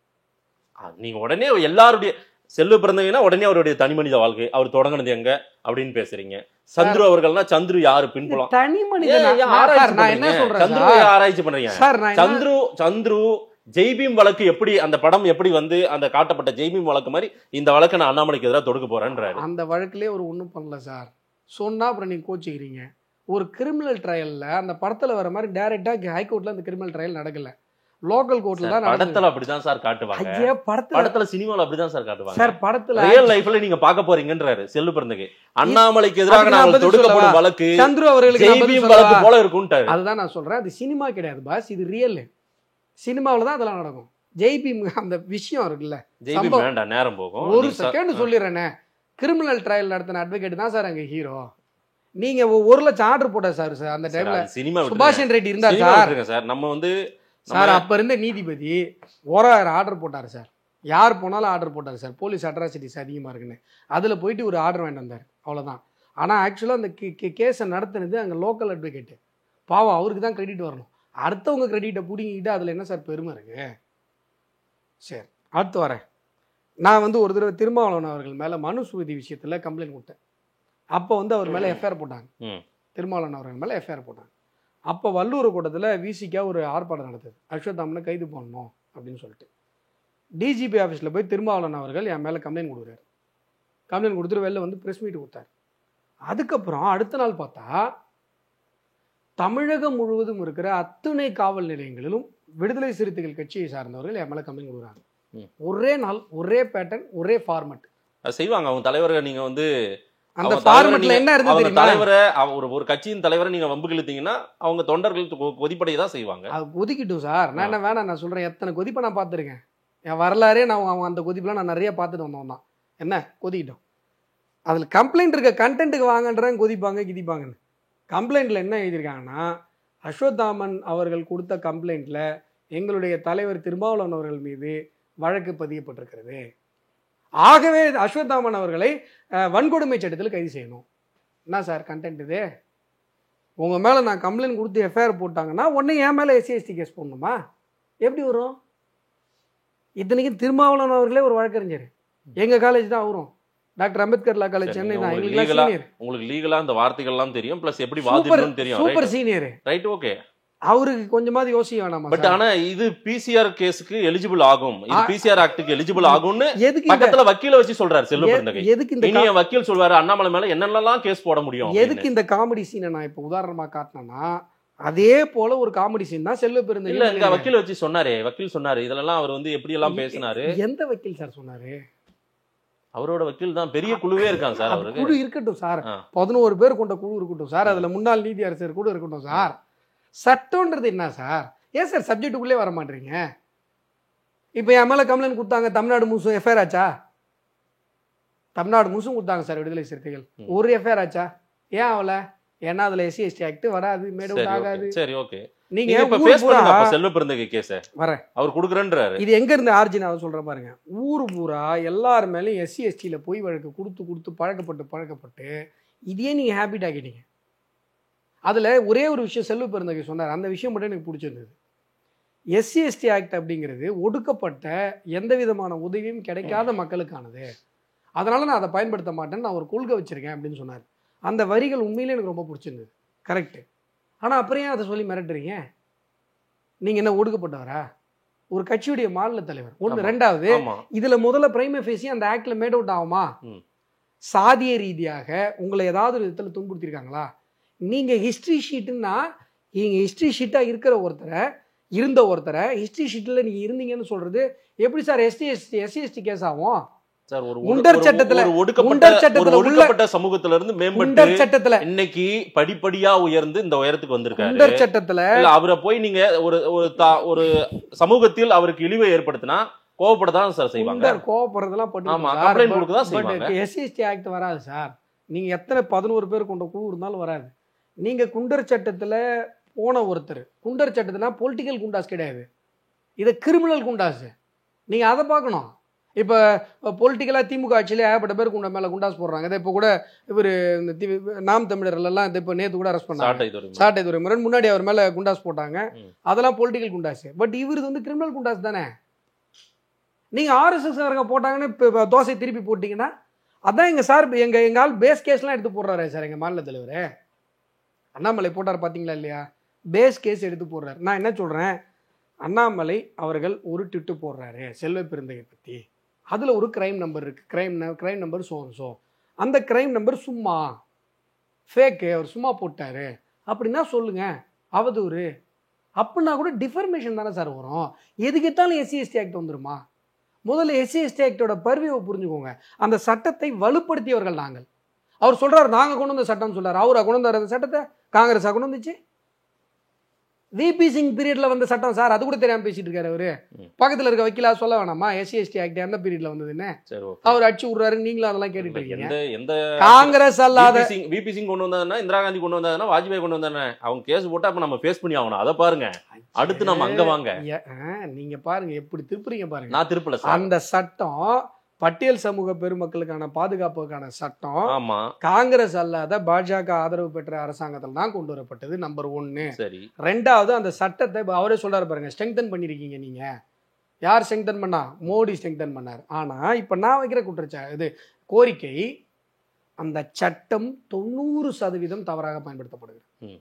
நீங்க உடனே எல்லாருடைய செல்வ பிறந்தவங்கன்னா உடனே அவருடைய தனி மனித வாழ்க்கை அவர் தொடங்கினது எங்க அப்படின்னு பேசுறீங்க. சந்துரு அவர்கள்னா சந்துரு யாரு பின்புலம் தனி மனிதன் நான் என்ன சொல்றேன் சந்துரு ஆராய்ச்சி பண்றீங்க சார்? சந்துரு ஜெய்பீம் வழக்கு எப்படி, அந்த படம் எப்படி வந்து அந்த காட்டப்பட்ட ஜெய்பீம் வழக்கு மாதிரி இந்த வழக்கு நான் அண்ணாமலைக்கு எதிராக தொடுக்க போறேன்றாரு. அந்த வழக்குலேயே ஒரு ஒன்றும் பண்ணல சார். சொன்னா அப்புறம் நீங்க கோச்சிக்கிறீங்க. ஒரு கிரிமினல் ட்ரையல்ல அந்த படத்துல வர மாதிரி டைரக்டா ஹைகோர்ட்ல அந்த கிரிமினல் ட்ரையல் நடக்கல, லோக்கல் கோர்ட்ல தான் நடக்குது. படத்துல அப்படிதான் சார் காட்டுவாங்க. ஐயா படத்துல சினிமால அப்படிதான் சார் காட்டுவாங்க சார். படத்துல ரியல் லைஃப்ல நீங்க பார்க்க போறீங்கன்றாரு செல்வ பிறந்தகை. அண்ணாமலைக்கு எதிராக நாங்கள் தொடுக்கப்படும் வழக்கு சந்துரு அவர்களுக்கு ஜெய்பீம் வழக்கு போல இருக்கும்ட்டாரு. அதுதான் நான் சொல்றேன், அது சினிமா கிடையாது பாஸ், இது ரியல். சினிமாவில் தான் அதெல்லாம் நடக்கும். ஜெய்பீம் அந்த விஷயம் இருக்குல்ல, ஜெய்பீம் வேண்டாம், நேரம் போகும். ஒரு செகண்ட் சொல்லிடுறேனே, கிரிமினல் ட்ரையல் நடத்தின அட்வொகேட் தான் சார் அங்க ஹீரோ. நீங்க 1 லட்சம் ஆர்டர் போட்டார் சார் அந்த டைம்ல. சினிமா சுபாஷன் ரெட்டி இருந்தார் சார். நம்ம வந்து சார் அப்ப இருந்த நீதிபதி 1000 ஆர்டர் போட்டார் சார். யார் போனாலும் ஆர்டர் போட்டார் சார், போலீஸ் அட்ராசிட்டிஸ் அதிகமா இருக்குன்னு. அதுல போயிட்டு ஒரு ஆர்டர் வாங்கிட்டு வந்தார், அவ்வளவுதான். ஆனா ஆக்சுவலா அந்த கேஸை நடத்தினது அங்க லோக்கல் அட்வொகேட். பாவம், அவருக்கு தான் கிரெடிட் வரணும். அடுத்தவங்க கிரெடிட்டை பிடிங்கிட்டு அதுல என்ன சார் பெருமை இருக்கு? சரி, அடுத்து வரேன். நான் வந்து ஒரு தடவை திருமாவளவன் அவர்கள் மேல மனுஸ்மிருதி விஷயத்துல கம்ப்ளைண்ட் கொடுத்தேன். அப்போ வந்து அவர் மேல எஃப்ஐஆர் போட்டாங்க. திருமாவளவன் அவர்கள் மேல எஃப்ஐஆர் போட்டாங்க. அப்போ வல்லூர் கூட்டத்தில் விசிக்கா ஒரு ஆர்ப்பாட்டம் நடந்தது, அஸ்வத்தாமனை கைது பண்ணணும் அப்படின்னு சொல்லிட்டு. டிஜிபி ஆஃபீஸில் போய் திருமாவளவன் அவர்கள் என் மேலே கம்ப்ளைண்ட் கொடுக்குறாரு. கம்ப்ளைண்ட் கொடுத்துட்டு வெளில வந்து ப்ரெஸ் மீட் கொடுத்தாரு. அதுக்கப்புறம் அடுத்த நாள் பார்த்தா தமிழகம் முழுவதும் இருக்கிற அத்துணை காவல் நிலையங்களிலும் விடுதலை சிறுத்தைகள் கட்சியை சார்ந்தவர்கள் என் மேலே கம்ப்ளைண்ட் கொடுக்குறாங்க. ஒரே நாள், ஒரே பேட்டர்ன், ஒரே ஃபார்மட் செய்வாங்க. அவங்க தலைவரை நீங்க வந்து அந்த ஃபார்மட்ல என்ன இருந்தது தெரியுமா? தலைவரை ஒரு கட்சியின் தலைவரை நீங்க வம்புக்கு இழுத்தீங்கன்னா அவங்க தொண்டர்கள் கொதிப்படைய தான் செய்வாங்க. அது கொதிக்கிட்டும் சார். நான் என்ன வேணாம் நான் சொல்றேன், எத்தனை கொதிப்பை நான் பார்த்துருக்கேன். என் வரலாறே நான் அந்த கொதிப்பெல்லாம் நான் நிறைய பார்த்துட்டு வந்தோம் தான். என்ன கொதிக்கிட்டோம், அதில் கம்ப்ளைண்ட் இருக்க கண்டென்ட்டுக்கு வாங்கன்றேன் கொதிப்பாங்க கிதிப்பாங்கன்னு. கம்ப்ளைண்ட்ல என்ன எழுதியிருக்காங்கன்னா, அஸ்வத்தாமன் அவர்கள் கொடுத்த கம்ப்ளைண்ட்ல எங்களுடைய தலைவர் திருமாவளவன் அவர்கள் மீது வழக்கு பதியப்பட்டிருக்கிறது. ஆகவே அஸ்வத்தாமன் அவர்களை வன்கொடுமை சட்டத்தில் கைது செய்யணும். என்ன சார் கண்டென்ட் இது? உங்கள் மேலே நான் கம்ப்ளைண்ட் கொடுத்து எஃப்ஐஆர் போட்டாங்கன்னா உடனே என் மேலே SC/ST கேஸ் போடணுமா? எப்படி வரும்? இத்தனைக்கும் திருமாவளவன் அவர்களே ஒரு வழக்கறிஞர், எங்கள் காலேஜ் தான் அவரும், டாக்டர் அம்பேத்கர் லா காலேஜ் சென்னை தான். உங்களுக்கு லீகலா அந்த வார்த்தைகள்லாம் தெரியும், பிளஸ் எப்படி வாதிடணும்னு தெரியும். Super senior, right, okay. அவருக்கு கொஞ்சமாவது யோசிக்க வேணாமா? பட் ஆனா இது PCR கேஸுக்கு எலிஜிபிள் ஆகும், இது PCR ஆக்டுக்கு எலிஜிபிள் ஆகும்னு பக்கத்துல வக்கீல வச்சு சொல்றாரு செல்வ பிறந்தகை. எதுக்கு இந்த இனிய வக்கீல் சொல்வாரு அண்ணாமலை மேல என்னென்னலாம் கேஸ் போட முடியும். எதுக்கு இந்த காமெடி சீனை நான் இப்ப உதாரணமா காட்டினேன்னா, அதே போல ஒரு காமெடி சீன் தான் செல்வ பிறந்தகை. இல்ல இந்த வக்கீல் வச்சு சொன்னாரு, வக்கீல் சொன்னாரு இதெல்லாம் அவர் வந்து எப்படி எல்லாம் பேசினாரு. எந்த வக்கீல் சார் சொன்னாரு? அவரோட வக்கீல் தான், பெரிய குழுவே இருக்காங்க சார். அவருக்கு குழு இருக்கட்டும் சார், 11 பேர் கொண்ட குழு இருக்கட்டும் சார், அதுல முன்னாள் நீதியரசர் கூட இருக்கட்டும் சார். சட்டம்ன்றது என்ன சார்? ஏன் சார் சப்ஜெக்டுக்குள்ளே வர மாட்டீங்க? இப்போ என் மேலே கம்ப்ளைண்ட் கொடுத்தாங்க, தமிழ்நாடு முழுசும் எஃப்ஐஆர் ஆச்சா? தமிழ்நாடு முழுசும் கொடுத்தாங்க சார் விடுதலை சிறுத்தைகள், ஒரு எஃப்ஐஆர் ஆச்சா? ஏன் ஆகல? ஏன்னா அதுல SC/ST ஆக்ட் வராது, மேட் அவுட் ஆகாது. சரி, ஓகே. நீங்க இப்ப பேஸ் பண்ணுங்க அப்ப செல்வ பிறந்தகை கேஸ. வரேன், அவர் கொடுக்குறேன்றாரு. இது எங்க இருந்து ஆர்ஜின் ஆகும் சொல்ற பாருங்க. ஊரு பூரா எல்லார் மேலேயும் SC/ST பொய் வழக்கு கொடுத்து பழக்கப்பட்டு இதே நீங்க ஹேபிட் ஆகிட்டீங்க. அதில் ஒரே ஒரு விஷயம் செல்வ பிறந்தகை சொன்னார், அந்த விஷயம் மட்டும் எனக்கு பிடிச்சிருந்தது. SC/ST ஆக்ட் அப்படிங்கிறது ஒடுக்கப்பட்ட எந்த விதமான உதவியும் கிடைக்காத மக்களுக்கானது, அதனால நான் அதை பயன்படுத்த மாட்டேன்னு நான் ஒரு கொள்கை வச்சிருக்கேன் அப்படின்னு சொன்னார். அந்த வரிகள் உண்மையிலே எனக்கு ரொம்ப பிடிச்சிருந்தது, கரெக்டு. ஆனால் அப்புறம் ஏன் அதை சொல்லி மிரட்டுறீங்க? நீங்கள் என்ன ஒடுக்கப்பட்டவரா? ஒரு கட்சியுடைய மாநில தலைவர் ஒன்று. ரெண்டாவது, இதில் முதல்ல பிரைமே ஃபேஸி அந்த ஆக்ட்ல மேட் அவுட் ஆகுமா? சாதிய ரீதியாக உங்களை ஏதாவது ஒரு விதத்தில் துன்புறுத்திருக்காங்களா? நீங்கள் ஹிஸ்ட்ரி ஷீட்டுன்னா, நீங்கள் ஹிஸ்ட்ரி ஷீட்டாக இருந்த ஒருத்தரை ஹிஸ்ட்ரி ஷீட்டில் நீங்கள் இருந்தீங்கன்னு சொல்கிறது எப்படி சார் SC/ST கேஸ் ஆகும்? சார் ஒரு ஒடுக்கப்பட்ட சமூகத்துல இருந்து மேம்பட்டு சட்டத்துல இன்னைக்கு படிப்படியா உயர்ந்து இந்த உயரத்துக்கு வந்திருக்காரு. சட்டத்துல அவரை போய் நீங்க ஒரு சமூகத்தில் அவருக்கு இழிவை ஏற்படுத்தினா கோவப்படதான் சார் செய்வாங்க. கோவப்படுறதெல்லாம் SC/ST ஆக்ட் வராது சார். நீங்க எத்தனை 11 பேர் கொண்ட குழு இருந்தாலும் வராது. நீங்க குண்டர் சட்டத்துல போன ஒருத்தர், குண்டர் சட்டத்துல பொலிட்டிக்கல் குண்டாஸ் கிடையாது, இது கிரிமினல் குண்டாஸ். நீங்க அதை பார்க்கணும். இப்போ பொலிட்டிக்கலாக திமுக ஆட்சியிலே ஏகப்பட்ட பேர் மேலே குண்டாஸ் போடுறாங்க. இதை இப்போ கூட இவர் நாம் தமிழர்லாம் இதை இப்போ நேற்று கூட அரெஸ்ட் பண்ணாங்க. சாட்டை துறைமுருகன் முன்னாடி அவர் மேலே குண்டாஸ் போட்டாங்க. அதெல்லாம் பொலிட்டிக்கல் குண்டாஸ். பட் இவர் வந்து கிரிமினல் குண்டாஸ் தானே. நீங்கள் ஆர்எஸ்எஸ்காரங்க போட்டாங்கன்னு இப்போ தோசை திருப்பி போட்டிங்கன்னா அதான் எங்கள் சார் எங்கள் ஆள் பேஸ் கேஸ்லாம் எடுத்து போடுறாரு சார். எங்கள் மாநில தலைவர் அண்ணாமலை போட்டார் பார்த்தீங்களா இல்லையா? பேஸ் கேஸ் எடுத்து போடுறாரு. நான் என்ன சொல்கிறேன், அண்ணாமலை அவர்கள் ஒரு ட்விட்டு போடுறாரு செல்வ பெருந்தகை பற்றி. அதில் ஒரு கிரைம் நம்பர் இருக்குது, கிரைம் நம்பர் ஸோ அந்த கிரைம் நம்பர் சும்மா ஃபேக்கு, அவர் சும்மா போட்டார் அப்படின்னா சொல்லுங்கள், அவதூறு அப்படின்னா கூட டிஃபர்மேஷன் தானே சார் வரும். எதுக்கெத்தாலும் SC/ST ஆக்ட் வந்துருமா? முதல்ல SC/ST ஆக்டோட பர்வியை புரிஞ்சுக்கோங்க. அந்த சட்டத்தை வலுப்படுத்தியவர்கள் நாங்கள். அவர் சொல்கிறார் நாங்கள் கொண்டு வந்த சட்டம்னு சொல்கிறார். அவரை கொண்டு வந்த அந்த சட்டத்தை காங்கிரஸாக கொண்டு வந்துச்சு. VP சிங் பீரியட்ல வந்த சட்டம் சார், அது கூட தெரியாம பேசிட்டு இருக்காரு அவரு. பக்கத்துல இருக்க வக்கீலா சொல்ல வேணாமா SC/ST ஆக்ட் எந்த பீரியட்ல வந்ததுன்னு? அவர் அடிச்சு விடுறாரு, நீங்களும் அதெல்லாம் கேட்டுட்டு இருக்கீங்க. காங்கிரஸ் அல்லாத VP சிங் கொண்டு வந்தாங்கன்னா, இந்திரா காந்தி கொண்டு வந்தாங்கன்னா, வாஜ்பாய் கொண்டு வந்தானே, அவங்க கேஸ் போட்டா அப்ப நம்ம ஃபேஸ் பண்ணி ஆகணும். அதை பாருங்க. அடுத்து நம்ம அங்க வாங்க, நீங்க பாருங்க எப்படி திருப்புறீங்க பாருங்க. நான் திருப்பல. அந்த சட்டம் பட்டியல் சமூக பெருமக்களுக்கான பாதுகாப்புக்கான சட்டம் காங்கிரஸ் அல்லாத பாஜக ஆதரவு பெற்ற அரசாங்கத்தில் தான் கொண்டு வரப்பட்டது. நம்பர் 1. சரி. 2வது, அந்த சட்டத்தை அவரே சொல்றாரு பாருங்க, ஸ்ட்ரெங்தன் பண்ணிருக்கீங்க நீங்க. யார் ஸ்ட்ரெங்தன் பண்ணா? மோடி ஸ்ட்ரெங்தன் பண்ணார். ஆனா இப்ப நான் வைக்கிற இது கோரிக்கை, அந்த சட்டம் 90% தவறாக பயன்படுத்தப்படுகிறது.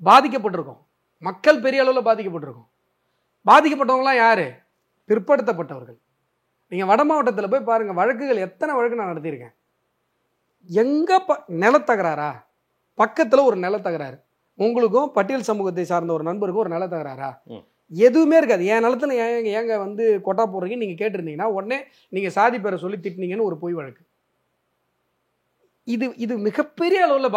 பாதிக்கப்பட்டிருக்கோம், மக்கள் பெரிய அளவில் பாதிக்கப்பட்டிருக்கோம். பாதிக்கப்பட்டவங்களாம் யாரு? பிற்படுத்தப்பட்டவர்கள். நீங்கள் வட மாவட்டத்தில் போய் பாருங்கள், வழக்குகள் எத்தனை வழக்கு நான் நடத்தியிருக்கேன். எங்கே நிலத்தகராறா? பக்கத்தில் ஒரு நிலத்தகராறு, உங்களுக்கும் பட்டியல் சமூகத்தை சார்ந்த ஒரு நண்பருக்கும் ஒரு நிலத்தகராறா? எதுவுமே இருக்காது. என் நிலத்தில் ஏங்க வந்து கொட்டா போடுறீங்கன்னு நீங்கள் கேட்டிருந்தீங்கன்னா உடனே நீங்கள் சாதி பேரை சொல்லி திட்டினீங்கன்னு ஒரு பொய் வழக்கு. இது மிகப்பெரிய அளவில்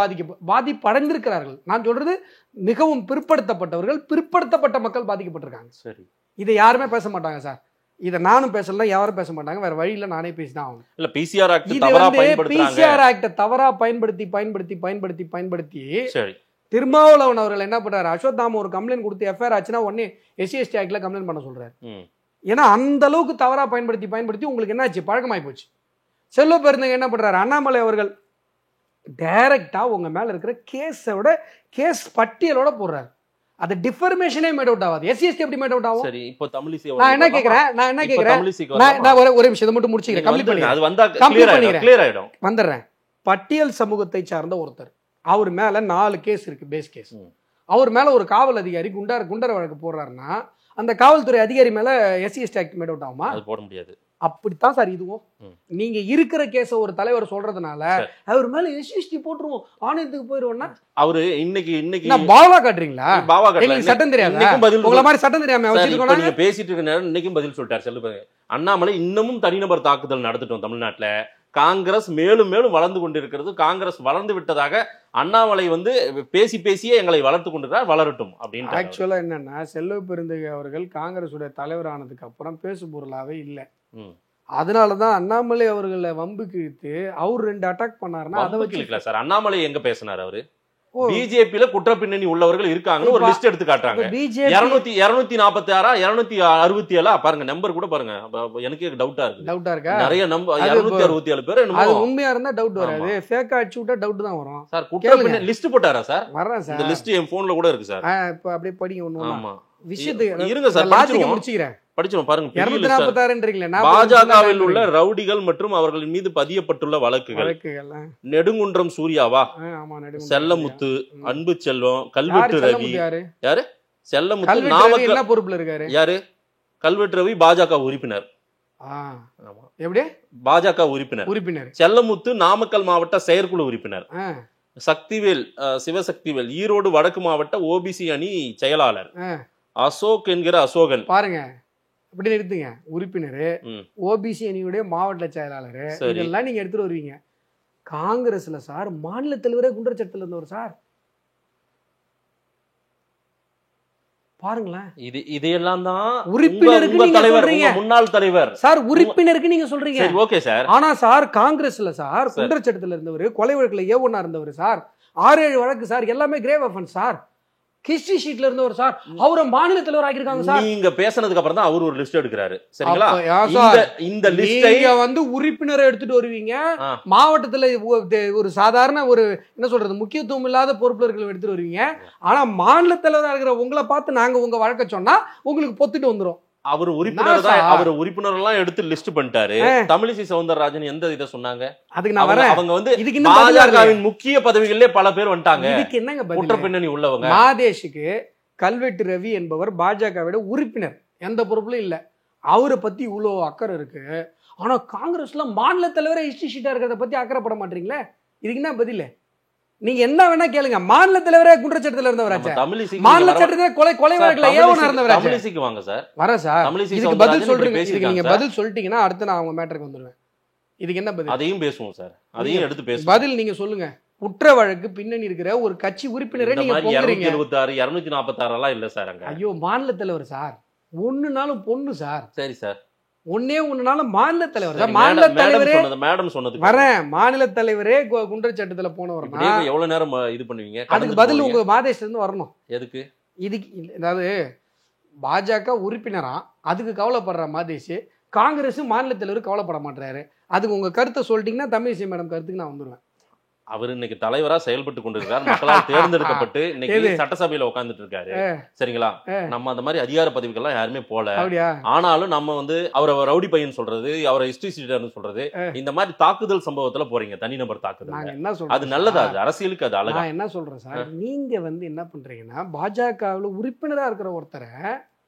பாதிப்படைந்திருக்கிறார்கள். நான் சொல்றது மிகவும் பிற்படுத்தப்பட்டவர்கள், பிற்படுத்தப்பட்ட மக்கள் பாதிக்கப்பட்டிருக்காங்க. சரி, இதை யாருமே பேச மாட்டாங்க சார். இதை நானும் பேசலாம், யாரும் பேச மாட்டாங்க. வேற வழியில நானே பேசிதான் ஆகணும். இல்ல PCR ஆக்ட தவறா பயன்படுத்தி திருமாவளவன் அவர்கள் என்ன பண்றாரு, அஸ்வத்தாம ஒரு கம்ப்ளைண்ட் கொடுத்து FIR ஆச்சுன்னா உடனே SC/ST ஆக்ட்ல கம்ப்ளைண்ட் பண்ண சொல்றாரு. ஏன்னா அந்த அளவுக்கு தவறா பயன்படுத்தி உங்களுக்கு என்ன ஆச்சு, பழக்கமாயி போச்சு. செல்வ பெருந்தகை என்ன பண்றாரு, அண்ணாமலை அவர்கள் டைரக்டா உங்க மேல இருக்கிற கேஸ் பட்டியலோட போடுறாரு. அது டிஃபர்மேஷனே மேட் அவுட் ஆகாது. SC/ST எப்படி மேட் அவுட் ஆகும்? சரி, இப்போ தமிழிசை நான் என்ன கேக்குறேன் நான் ஒரு விஷயத்தை மட்டும் முடிச்சுக்கிறேன், கம்ப்ளீட் பண்ணிக்கிறேன். அது வந்தா கிளியர் ஆயிடும். வந்துடுறேன். பட்டியல் சமூகத்தை சார்ந்த ஒருத்தர், அவர் மேல 4 கேஸ் இருக்கு, பேஸ் கேஸ். அவர் மேல ஒரு காவல் அதிகாரி குண்டர் வழக்கு போடுறாருன்னா அந்த காவல்துறை அதிகாரி மேல SC/ST ஆக்ட் மேட் அவுட் ஆகுமா? அது போட முடியாது. அப்படித்தான் சார் இதுவும். நீங்க இருக்கிற கேஸ ஒரு தலைவர் சொல்றதுனால அவர் மேல SC/ST போட்டுருவோம், ஆணையத்துக்கு போயிருவோம்னா அவரு இன்னைக்கு பாவா காட்டுறீங்களா? பாவா காட்டுறீங்க, சட்டம் தெரியாது. உங்கள மாதிரி சட்டம் தெரியாம வச்சிருக்கோம். நீங்க பேசிட்டு இருக்க நேரம் இன்னைக்கும் பதில் சொல்லிட்டார் செல்வ அண்ணாமலை. இன்னமும் தனிநபர் தாக்குதல் நடத்திட்டோம் தமிழ்நாட்டுல. காங்கிரஸ் மேலும் மேலும் வளர்ந்து கொண்டிருக்கிறது. காங்கிரஸ் வளர்ந்து விட்டதாக அண்ணாமலை வந்து பேசியே எங்களை வளர்த்து கொண்டிருக்கிறார், வளரட்டும் அப்படின்னு. ஆக்சுவலா என்னன்னா, செல்வ பெருந்தகை அவர்கள் காங்கிரஸுடைய தலைவர் ஆனதுக்கு அப்புறம் பேசு பொருளாவே இல்லை. அதனாலதான் அண்ணாமலை அவர்களை வம்புக்கு இழுத்து அவர் 2 அட்டாக் பண்ணாருன்னா அதை வச்சு சார். அண்ணாமலை எங்க பேசினார்? அவரு பிஜேபியில குற்ற பின்னணி உள்ளவர்கள் இருக்காங்கன்னு ஒரு லிஸ்ட் எடுத்து காட்டுறாங்க. 246 267 பாருங்க, நம்பர் கூட பாருங்க. எனக்கே டவுட்டா இருக்கா? நிறைய நம்பர் 267 பேர். அது உண்மையா இருந்தா டவுட் வராது, ஃபேக்கா அடிச்சு விட்டா டவுட் தான் வரும் சார். குற்ற பின்னணி லிஸ்ட் போட்டாரா சார்? வர்றேன் சார், இந்த லிஸ்ட் என் போன்ல கூட இருக்கு சார். இப்ப அப்படியே படிங்க ஒண்ணு. ஆமா, விஷயத்துக்கு இருங்க சார், லாஜிக் முடிச்சிக்கிறேன், படிச்சோம் பாருங்க. 246 பாஜகவில் உள்ள ரவுடிகள் மற்றும் அவர்களின் மீது பதியப்பட்டுள்ள வழக்குகள். நெடுங்குன்றம் சூர்யாவா, செல்லமுத்து, அன்பு செல்வம், கல்வெட்டு ரவி. யாரு செல்லமுத்து? நாமக்கல் என்ன பொறுப்புல இருக்காரு? யாரு? கல்வெட்டு ரவி பாஜக உறுப்பினர். எப்படி பாஜக உறுப்பினர். செல்லமுத்து நாமக்கல் மாவட்ட செயற்குழு உறுப்பினர். சக்திவேல், சிவசக்திவேல் ஈரோடு வடக்கு மாவட்ட OBC அணி செயலாளர். அசோக் என்கிற அசோகன் பாருங்க, அப்படி நிறுத்துங்க. உறுப்பினர், OBC அணியுடைய மாவட்ட செயலாளர், இதெல்லாம் நீங்க எடுத்துட்டு வருவீங்க. காங்கிரஸ்ல சார் மாநில தலைவரே குண்டர் சட்டத்தில் இருந்தவர் சார். பாருங்களேன், இதையெல்லாம் தான் உறுப்பினருக்கு தலைவர், முன்னாள் தலைவர் சார். உறுப்பினருக்கு நீங்க சொல்றீங்க, ஓகே சார். ஆனா சார் காங்கிரஸ்ல சார் குண்டர் சட்டத்தில் இருந்தவர், கொலை வழக்குல A1 இருந்தவர் சார். 6-7 வழக்கு சார், எல்லாமே கிரேவ் அஃபென்ஸ் சார். ஹிஸ்டரி ஷீட்ல இருந்த ஒரு சார் அவரை மாநில தலைவர் ஆக்கிருக்காங்க சார். நீங்க பேசினதுக்கு அப்புறம் தான் அவர் ஒரு லிஸ்ட் எடுக்கிறாரு. சரிங்களா? இந்த லிஸ்டை வந்து உறுப்பினரை எடுத்துட்டு வருவீங்க, மாவட்டத்துல ஒரு சாதாரண ஒரு என்ன சொல்றது முக்கியத்துவம் இல்லாத பொறுப்புகளை எடுத்துட்டு வருவீங்க. ஆனா மாநில தலைவராக இருக்கிற உங்களை பார்த்து நாங்க உங்க வழக்க சொன்னா உங்களுக்கு பொத்துட்டு வந்துரும். அவர் உறுப்பினர் தான், அவர் உறுப்பினர் எல்லாம் எடுத்து லிஸ்ட் பண்ணிட்டாரு. தமிழிசை சவுந்தரராஜன் எந்த இதை சொன்னாங்க? அதுக்கு நான் வரேன். அவங்க வந்து பாஜகவின் முக்கிய பதவிகளிலே பல பேர் வந்துட்டாங்க. இதுக்கு என்னங்க குற்ற பின்னணி உள்ளவங்க. மாதேஷுக்கு கல்வெட்டு ரவி என்பவர் பாஜகவோட உறுப்பினர், எந்த பொறுப்புலும் இல்ல. அவரை பத்தி இவ்வளவு அக்கறை இருக்கு. ஆனா காங்கிரஸ்ல மாநில தலைவரை ஹிஸ்டரி ஷீட்டா இருக்கிறத பத்தி அக்கறைப்பட மாட்டீங்களே, இதுக்கு என்ன பதில்? நீங்க என்ன வேணா கேளுங்க. மாநில தலைவரே குற்றச்சாட்டுல இருந்தவராச்சே, மாநில சட்டத்துல கொலை வழக்குல ஏவனா இருந்தவராச்சே. தமிழிசைக்கு வாங்க சார். வர சார், இதுக்கு பதில் சொல்றீங்க. இதுக்கு நீங்க பதில் சொல்லிட்டீங்கன்னா அடுத்து நான் அவங்க மேட்டருக்கு வந்துடுவேன். இதுக்கு என்ன பதில்? அதையும் பேசுவோம் சார், அதையும் எடுத்து பேசுவோம். பதில் நீங்க சொல்லுங்க. குற்ற வழக்கு பின்னணி இருக்கிற ஒரு கட்சி உறுப்பினரை நீங்க பொங்குறீங்க. 276 246 எல்லாம் இல்ல சார் அங்க. ஐயோ, மாநில தலைவர் சார், ஒண்ணுனாலும் பொண்ணு சார். சரி சார், ஒண்ணுனால மாநில தலைவர் சார். மாநில தலைவரே மேடம் சொன்னது வரேன். மாநில தலைவரே குற்றச்சாட்டுல போனவர்னா எவ்வளவு நேரம் இது பண்ணுவீங்க? அதுக்கு பதில் உங்க மாதேஷ்ல இருந்து வரணும். எதுக்கு? இதுக்கு அதாவது பாஜக உறுப்பினரா அதுக்கு கவலைப்படுற மாதேஷ், காங்கிரஸ் மாநில தலைவர் கவலைப்பட மாட்டாரு. அதுக்கு உங்க கருத்தை சொல்லிட்டீங்கன்னா தமிழிசை மேடம் கருத்துக்கு நான் வந்துருவேன். அவர் இன்னைக்கு தலைவரா செயல்பட்டு கொண்டிருக்கார், மக்களால் தேர்ந்தெடுக்கப்பட்டு இன்னைக்கு சட்டசபையில உட்கார்ந்துட்டு இருக்காரு. சரிங்களா? நம்ம அந்த மாதிரி அதிகார பதவிகள்லாம் யாருமே போல. ஆனாலும் நம்ம வந்து அவரை ரவுடி பையன் சொல்றது, அவரை ஹிஸ்டரி சீட்டர்னு சொல்றது, இந்த மாதிரி தாக்குதல் சம்பவத்துல போறீங்க, தனிநபர் தாக்குதல். அது நல்லதா? அது அரசியலுக்கு அது அழகா? நான் என்ன சொல்றேன் சார், நீங்க வந்து என்ன பண்றீங்கன்னா பாஜகவுல உறுப்பினரா இருக்கிற ஒருத்தரை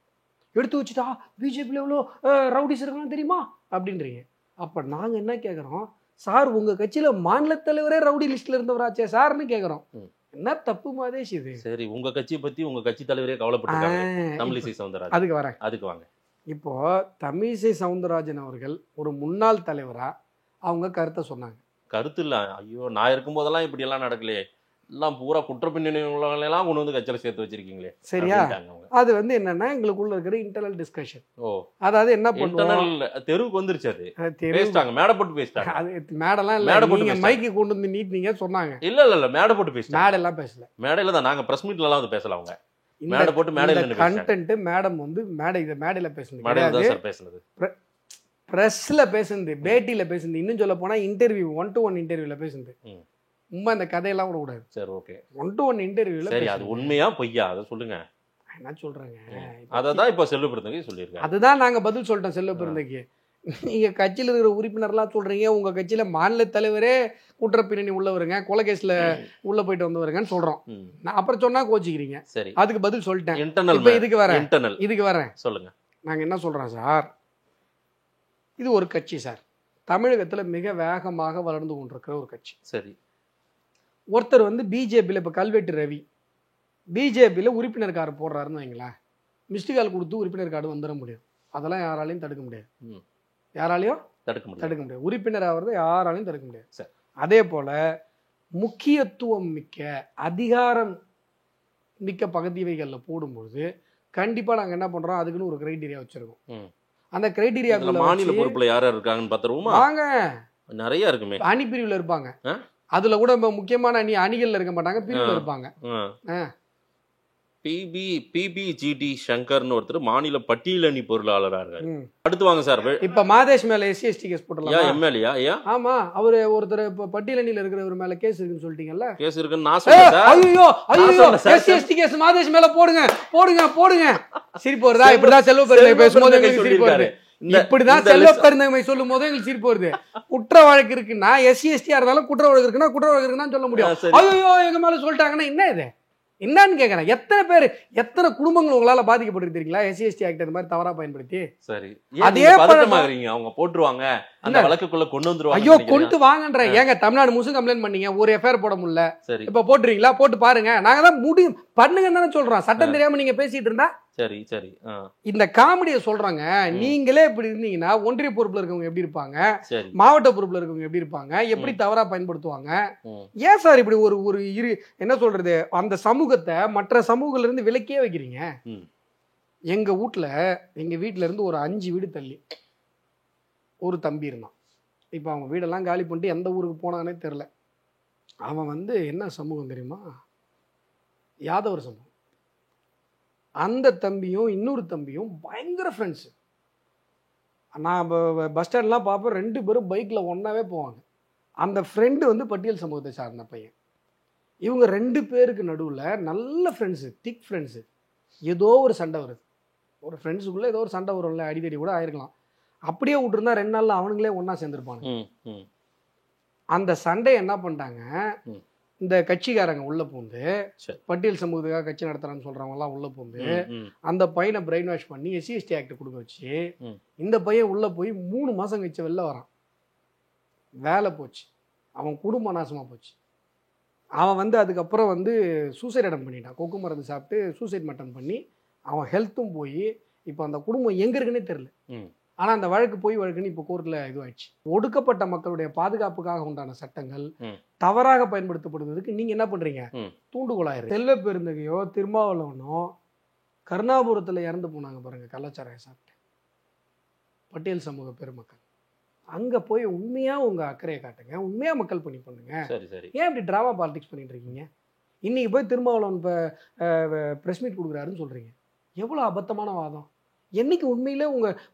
எடுத்து வச்சுட்டா பிஜேபியில் எவ்வளோ ரவுடிஸ் இருக்கலாம் தெரியுமா அப்படின்றீங்க. அப்போ நாங்கள் என்ன கேட்குறோம் சார், உங்கள் கட்சியில் மாநில தலைவரே ரவுடி லிஸ்ட்டில் இருந்தவராச்சே சார்னு கேட்குறோம். என்ன தப்பு மாதேஷ் இது? சரி, உங்கள் கட்சியை பற்றி உங்கள் கட்சி தலைவரே கவலைப்பட்டாங்க. தமிழிசை சவுந்தரராஜன் அதுக்கு வாங்க. இப்போ தமிழிசை சவுந்தரராஜன் அவர்கள் ஒரு முன்னாள் தலைவராக அவங்க கருத்தை சொன்னாங்க. கருத்து இல்லை, ஐயோ நான் இருக்கும்போதெல்லாம் இப்படி எல்லாம் நடக்கலையே, எல்லாம் பூரா குற்ற பின்னணி உள்ளவங்களெல்லாம் கொண்டு வந்து கட்சியில் சேர்த்து வச்சிருக்கீங்களே. சரியா? அது வந்து என்னன்னா எங்களுக்குள்ள இருக்கிற இன்டர்னல் டிஸ்கஷன். அதாவது என்ன பண்ணுவோம், தெருவுக்கு வந்துருச்சு. அது பேசிட்டாங்க, மேடை போட்டு பேசிட்டாங்க. அது மேடெல்லாம் இல்ல, மைக்கு கொண்டு வந்து நீட்னீங்க சொன்னாங்க. இல்ல மேடை போட்டு பேசிட்டாங்க. மேடை எல்லாம் பேசல. மேடையில தான் நாங்க பிரஸ் மீட்ல எல்லாம் வந்து பேசல. அவங்க மேடை போட்டு மேடையில கண்டென்ட் மேடம் வந்து மேடையில பேசுனது மேடையில தான் சார் பேசுனது. பிரஸ்ல பேசுனது, பேட்டியில பேசுனது, இன்னும் சொல்ல போனா இன்டர்வியூ 1-to-1 இன்டர்வியூல பேசுனது. உண்மை இந்த கதையெல்லாம் கூட கூடாது. சரி, ஓகே. 1-to-1 இன்டர்வியூல சரி, அது உண்மையா பொய்யா அதை சொல்லுங்க. என்ன சொல்றாங்க அததான் இப்ப செல்வ பிறந்தகை சொல்லியிருக்காங்க. அதுதான் நாங்க பதில் சொல்லிட்டோம் செல்வ பிறந்தகைக்கு. நீங்க கட்சியில் இருக்கிற உறுப்பினர்லாம் சொல்றீங்க உங்க கட்சியில மாநில தலைவரே குற்றப்பின்னணி உள்ளவருங்க, கொலைகேஸ்ல உள்ள போயிட்டு வந்தவருங்கன்னு சொல்றோம். நான் அப்புறம் சொன்னா கோச்சிக்கிறீங்க. சரி, அதுக்கு பதில் சொல்லிட்டேன். இப்ப இதுக்கு வரேன். சொல்லுங்க. நாங்க என்ன சொல்றோம் சார், இது ஒரு கட்சி சார், தமிழகத்துல மிக வேகமாக வளர்ந்து கொண்டிருக்கிற ஒரு கட்சி. சரி, ஒருத்தர் வந்து பிஜேபியில் இப்போ கல்வெட்டு ரவி பிஜேபியில் உறுப்பினர் கார்டு போடுறாருன்னு வைங்களேன், மிஸ்டு கால் கொடுத்து உறுப்பினர் கார்டு வந்துட முடியும். அதெல்லாம் யாராலையும் தடுக்க முடியாது. யாராலையும் தடுக்க முடியாது. உறுப்பினர் ஆகிறது யாராலையும் தடுக்க முடியாது. அதே போல முக்கியத்துவம் மிக்க அதிகாரம் மிக்க பகுதிகளில் போடும்பொழுது கண்டிப்பாக நாங்கள் என்ன பண்ணுறோம், அதுக்குன்னு ஒரு கிரைட்டீரியா வச்சுருக்கோம். அந்த கிரைட்டீரியாக்குள்ள மாநில பொறுப்பில் யார் இருக்காங்கன்னு பார்த்துருவோமா? வாங்க, நிறைய இருக்குமே. அணிப்பிரிவில் இருப்பாங்க, அதுல கூட முக்கியமான அணிகள்ல இருக்க மாட்டாங்க, பிரிவுல இருப்பாங்க. PBGT சங்கர்னு ஒருத்தர் மாநில பட்டியல் அணி பொருளாளராக. அடுத்து வாங்க சார். இப்ப மாதேஷ் மேல SC/ST கேஸ் போடலாம். எம்எல்ஏ? ஆமா, அவரு ஒருத்தர் பட்டியல் அணியில இருக்கிறவர் மேல கேஸ் இருக்குன்னு சொல்லிட்டீங்கல்ல. கேஸ் இருக்குன்னு நான் சொல்றேன். SC/ST கேஸ் மாதேஷ் மேல போடுங்க. சிரிப்பு வருதா? இப்படிதான் செல்வ பெருந்தகை பேசும்போது எங்களுக்கு சிரிப்பு வருது. இப்படிதான் செல்வ பெருந்தகை சொல்லும் போது எங்களுக்கு சிரிப்பு வருது. குற்ற வழக்கு இருக்குன்னா SC/ST இருந்தாலும் குற்ற வழக்கு இருக்குன்னா சொல்ல முடியும். ஐயோ எங்க மேல சொல்லிட்டாங்கன்னா என்ன இது என்னன்னு கேட்கறேன். எத்தனை குடும்பங்கள் உங்களால பாதிக்கப்பட்டு தெரியுங்களா SC/ST ஆக்ட் இந்த மாதிரி தவறா பயன்படுத்தி? சரி, அதே அவங்க போட்டுருவாங்க, அந்த வழக்குக்குள்ள கொண்டு வந்துருவாங்க. ஐயோ கொண்டு வாங்கன்ற. ஏங்க தமிழ்நாடு முழுசும் கம்ப்ளைண்ட் பண்ணீங்க, ஒரு FIR போட முடியல. இப்ப போட்டுறீங்களா? போட்டு பாருங்க. நாங்க தான் முடியும் பண்ணுங்கன்னு தானே சொல்றோம். சட்டம் தெரியாம நீங்க பேசிட்டு இருந்தா சரி. இந்த காமெடியை சொல்றாங்க. நீங்களே இப்படி இருந்தீங்கன்னா ஒன்றிய பொறுப்புல இருக்கவங்க எப்படி இருப்பாங்க, மாவட்ட பொறுப்புல இருக்கவங்க எப்படி இருப்பாங்க, எப்படி தவறா பயன்படுத்துவாங்க? ஏன் சார் இப்படி ஒரு என்ன சொல்றது, அந்த சமூகத்தை மற்ற சமூகத்துல இருந்து விலக்கியே வைக்கிறீங்க? எங்க வீட்டுல இருந்து ஒரு 5 வீடு தள்ளி ஒரு தம்பி இருந்தான். இப்ப அவங்க வீடெல்லாம் காலி பண்ணிட்டு எந்த ஊருக்கு போனானே தெரியல. அவன் வந்து என்ன சமூகம் தெரியுமா, யாதவர் சமூகம். அந்த தம்பியும் இன்னொரு தம்பியும் பயங்கர ஃப்ரெண்ட்ஸு. நான் பஸ் ஸ்டாண்ட்லாம் பார்ப்பேன், 2 பேரும் பைக்கில் ஒன்றாவே போவாங்க. அந்த ஃப்ரெண்டு வந்து பட்டியல் சமூகத்தை சார்ந்த பையன். இவங்க 2 பேருக்கு நடுவில் நல்ல ஃப்ரெண்ட்ஸு, திக் ஃப்ரெண்ட்ஸு. ஏதோ ஒரு சண்டை வருது, ஒரு ஃப்ரெண்ட்ஸுக்குள்ளே ஏதோ ஒரு சண்டை வரும்ல, அடிதடி கூட ஆயிருக்கலாம். அப்படியே விட்டுருந்தா 2 நாளில் அவனுங்களே ஒன்றா சேர்ந்துருப்பாங்க. அந்த சண்டையை என்ன பண்ணிட்டாங்க, இந்த கட்சிக்காரங்க உள்ள பூந்து, பட்டியல் சமூகத்துக்காக கட்சி நடத்துறான்னு சொல்றவங்கலாம் உள்ள பூந்து அந்த பையனை பிரெயின் வாஷ் பண்ணி SC/ST ஆக்ட் கொடுக்க வச்சு இந்த பையன் உள்ள போய் 3 மாசம் கழிச்சு வெளில வரான். வேலை போச்சு, அவன் குடும்ப நாசமா போச்சு. அவன் வந்து அதுக்கப்புறம் வந்து சூசைட் அட்டன் பண்ணிட்டான். கொக்கு மருந்து சாப்பிட்டு சூசைட் அட்டன் பண்ணி அவன் ஹெல்த்தும் போய் இப்போ அந்த குடும்பம் எங்க இருக்குன்னே தெரியல. ஆனால் அந்த வழக்கு போய் வழக்குன்னு இப்போ கோர்ட்டில் இதுவாயிடுச்சு. ஒடுக்கப்பட்ட மக்களுடைய பாதுகாப்புக்காக உண்டான சட்டங்கள் தவறாக பயன்படுத்தப்படுவதற்கு நீங்கள் என்ன பண்ணுறீங்க, தூண்டுகோலாயிரு. செல்வ பெருந்தகையோ திருமாவளவனோ கருணாபுரத்தில் இறந்து போனாங்க பாருங்க, கள்ளச்சாராயம் சாப்பிட்டு. பட்டியல் சமூக பெருமக்கள் அங்கே போய் உண்மையாக உங்கள் அக்கறையை காட்டுங்க, உண்மையாக மக்கள் பணி பண்ணுங்க. ஏன் இப்படி ட்ராமா பாலிடிக்ஸ் பண்ணிட்டு இருக்கீங்க? இன்னைக்கு போய் திருமாவளவன் இப்போ ப்ரெஸ் மீட் கொடுக்குறாருன்னு சொல்கிறீங்க. எவ்வளோ அபத்தமான வாதம். என்னைக்கு உண்மையிலே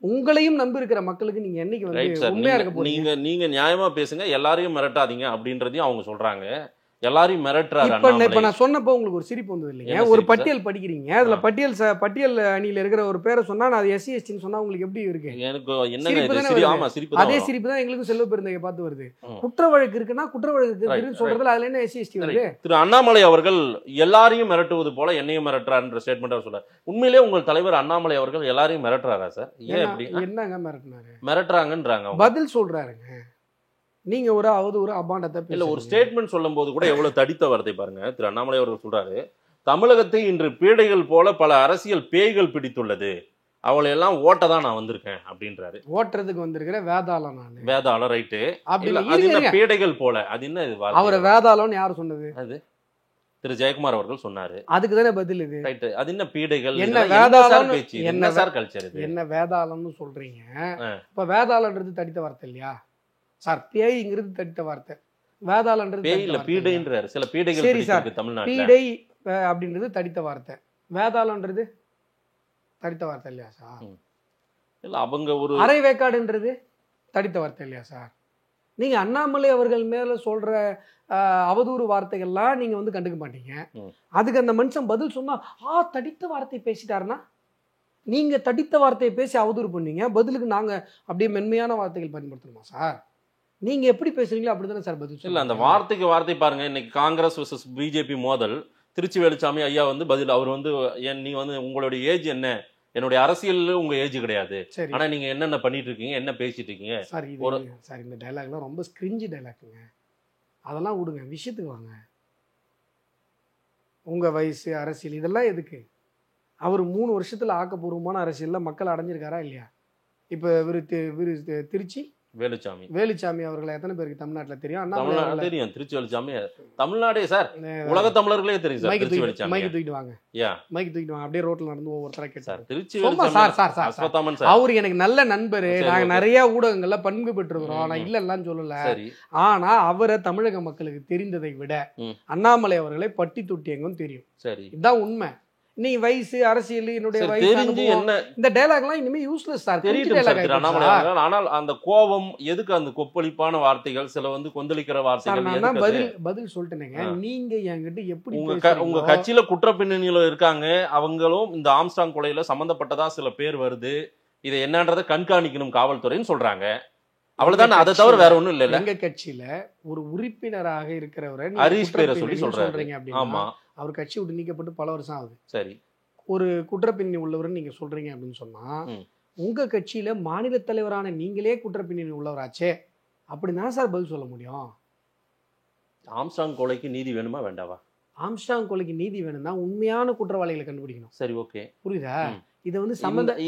உங்களையும் நம்பி இருக்கிற மக்களுக்கு நீங்க என்னைக்கு வந்து உண்மையா இருக்க போறீங்க? நீங்க நியாயமா பேசுங்க, எல்லாரையும் மிரட்டாதீங்க அப்படின்றதையும் அவங்க சொல்றாங்க. எல்லாரையும் மிரட்டுறாரு. இப்ப நான் சொன்னப்போ உங்களுக்கு ஒரு சிரிப்பு வந்தது இல்லைங்க? ஒரு பட்டியல் படிக்கிறீங்க, அதுல பட்டியல் அணியில இருக்கிற ஒரு பேரை சொன்னா அது SC/ST சொன்னா உங்களுக்கு எப்படி இருக்கு? எனக்கு அதே சிரிப்பு தான் எங்களுக்கும் செல்வ பெருந்தகை பார்த்து வருது. குற்ற வழக்கு இருக்குன்னா குற்ற வழக்கு சொல்றதுல அதுல என்ன SC/ST வருது? திரு அண்ணாமலை அவர்கள் எல்லாரையும் மிரட்டுவது போல என்னையும் மிரட்டுறாருன்ற ஸ்டேட்மெண்ட் அவர் சொல்றாரு. உண்மையிலேயே உங்கள் தலைவர் அண்ணாமலை அவர்கள் எல்லாரையும் மிரட்டுறாரா சார்? ஏன் அப்படி என்னங்க மிரட்டுனாரு? மிரட்டுறாங்கன்றாங்க, பதில் சொல்றாருங்க. நீங்க ஒரு அபாண்டத்தை இல்ல, ஒரு ஸ்டேட்மெண்ட் சொல்லும் போது கூட எவ்வளவு தடித்த வார்த்தை பாருங்க. திரு அண்ணாமலை அவர்கள் சொல்றாரு, தமிழகத்தை இன்று பீடைகள் போல பல அரசியல் பேய்கள் பிடித்துள்ளது, அவளை எல்லாம் ஓட்ட தான் நான் வந்திருக்கேன் அப்படின்றாரு. ஓட்டுறதுக்கு வந்திருக்கிற வேதாளம், நான் வேதாளம் ரைட்டு. அது என்ன பீடைகள் போல, அது என்ன இது? அவரை வேதாளம்னு யாரு சொன்னது? அது திரு ஜெயக்குமார் அவர்கள் சொன்னாரு. அதுக்கு தானே பதில் இது. ரைட்டு. அது என்ன பீடைகள், என்ன வேதாளம், என்ன சார் கல்ச்சர் இது? என்ன வேதாளம்னு சொல்றீங்க? இப்ப வேதாளம்ன்றது தடித்த வார்த்தை இல்லையா சார்? பேய்ங்கிறது தடித்த வார்த்தை, வேதாளம்ன்றது பேய் இல்ல பீடைன்றாரு. சில பீடைகள் இருக்கு தமிழ்நாட்டுல. பீடை அப்படின்றது தடித்த வார்த்தை, வேதாளம்ன்றது தடித்த வார்த்தை இல்லையா சார்? இல்ல, அவங்க ஒரு அரை வேக்காடுன்றது தடித்த வார்த்தை இல்லையா சார்? நீங்க அண்ணாமலை அவர்கள் மேல சொல்ற அவதூறு வார்த்தைகள்லாம் நீங்க வந்து கண்டுக்க மாட்டீங்க. அதுக்கு அந்த மனுஷன் பதில் சொன்னா தடித்த வார்த்தை பேசிட்டாருன்னா நீங்க தடித்த வார்த்தையை பேசி அவதூறு பண்ணீங்க, பதிலுக்கு நாங்க அப்படியே மென்மையான வார்த்தைகள் பயன்படுத்தணுமா சார்? நீங்க எப்படி பேசுறீங்களோ அப்படிதானே சார் பதில். இல்ல, அந்த வார்த்தைக்கு வார்த்தை பாருங்க. இன்னைக்கு காங்கிரஸ் vs பிஜேபி மோதல். திருச்சி வேலுச்சாமி ஐயா வந்து பதில், அவர் வந்து நீங்க வந்து உங்களுடைய ஏஜ் என்ன, என்னுடைய அரசியல் உங்க ஏஜ் கிடையாது, ஆனா நீங்க என்னென்ன பண்ணிட்டு இருக்கீங்க, என்ன பேசிட்டு இருக்கீங்க சார்? சார் இந்த டைலாக்லாம் ரொம்ப ஸ்கிரிஞ்சி டைலாக்குங்க, அதெல்லாம் விடுங்க, விஷயத்துக்கு வாங்க. உங்க வயசு, அரசியல் இதெல்லாம் எதுக்கு? அவர் 3 வருஷத்துல ஆக்கப்பூர்வமான அரசியல்ல மக்கள் அடைஞ்சிருக்காரா இல்லையா? இப்ப திருச்சி வேலுச்சாமி அவர்களை எத்தனை பேருக்கு தமிழ்நாட்டுல தெரியும்? தெரியும். திருச்சி வேலுச்சாமி தமிழ்நாடே சார், உலக தமிழர்களே தெரியும் சார். மைக்கு தூக்கிட்டு வாங்க, மைக்கு தூக்கிட்டு வாங்க, அப்படியே ரோட்ல நடந்து ஒவ்வொருத்தரா கேட்டார். திருச்சி அவரு எனக்கு நல்ல நண்பரு, நாங்க நிறைய ஊடகங்கள்ல பண்பு பெற்றிருக்கிறோம், நான் இல்லன்னு சொல்லல. ஆனா அவரை தமிழக மக்களுக்கு தெரிந்ததை விட அண்ணாமலை அவர்களை பட்டி தொட்டி எங்கும் தெரியும். சரி, இதுதான் உண்மை. நீ வயசு, அரசியல், என்னுடைய வயசு, இந்த டைலாக் எல்லாம் இனிமே யூஸ்லெஸ் சார். ஆனால் அந்த கோபம் எதுக்கு? அந்த கொப்பளிப்பான வார்த்தைகள், சில வந்து கொந்தளிக்கிற வார்த்தைகள். பதில் சொல்லிட்டேங்க. நீங்க என்கிட்ட எப்படி உங்க கட்சியில குற்ற பின்னணியில இருக்காங்க, அவங்களும் இந்த ஆம்ஸ்டாங் கொலையில சம்பந்தப்பட்டதா சில பேர் வருது, இதை என்னன்றதை கண்காணிக்கணும் காவல்துறைன்னு சொல்றாங்க. அவ்வளவுதான், அதை தவிர வேற ஒண்ணும் இல்ல. எங்க கட்சியில ஒரு உறுப்பினராக இருக்கிறவரை ஹரிஷ் பேரை சொல்லி சொல்றீங்க அப்படின்னா அவர் கட்சி விட்டு நீக்கப்பட்டு பல வருஷம் ஆகுது. சரி, ஒரு குற்றப்பின்னணி உள்ளவர்னு நீங்க சொல்றீங்க அப்படின்னு சொன்னா உங்க கட்சியில மாநில தலைவரான நீங்களே குற்றப்பின்னணி உள்ளவராச்சே, அப்படின்னா சார் பதில் சொல்ல முடியும். ஆம்ஸ்டாங் கொலைக்கு நீதி வேணுமா வேண்டாவா? ஆம்ஸ்டாங் கொலைக்கு நீதி வேணும்னா உண்மையான குற்றவாளிகளை கண்டுபிடிக்கணும். சரி, ஓகே, புரியுதா? இது வந்து சம்பந்தம்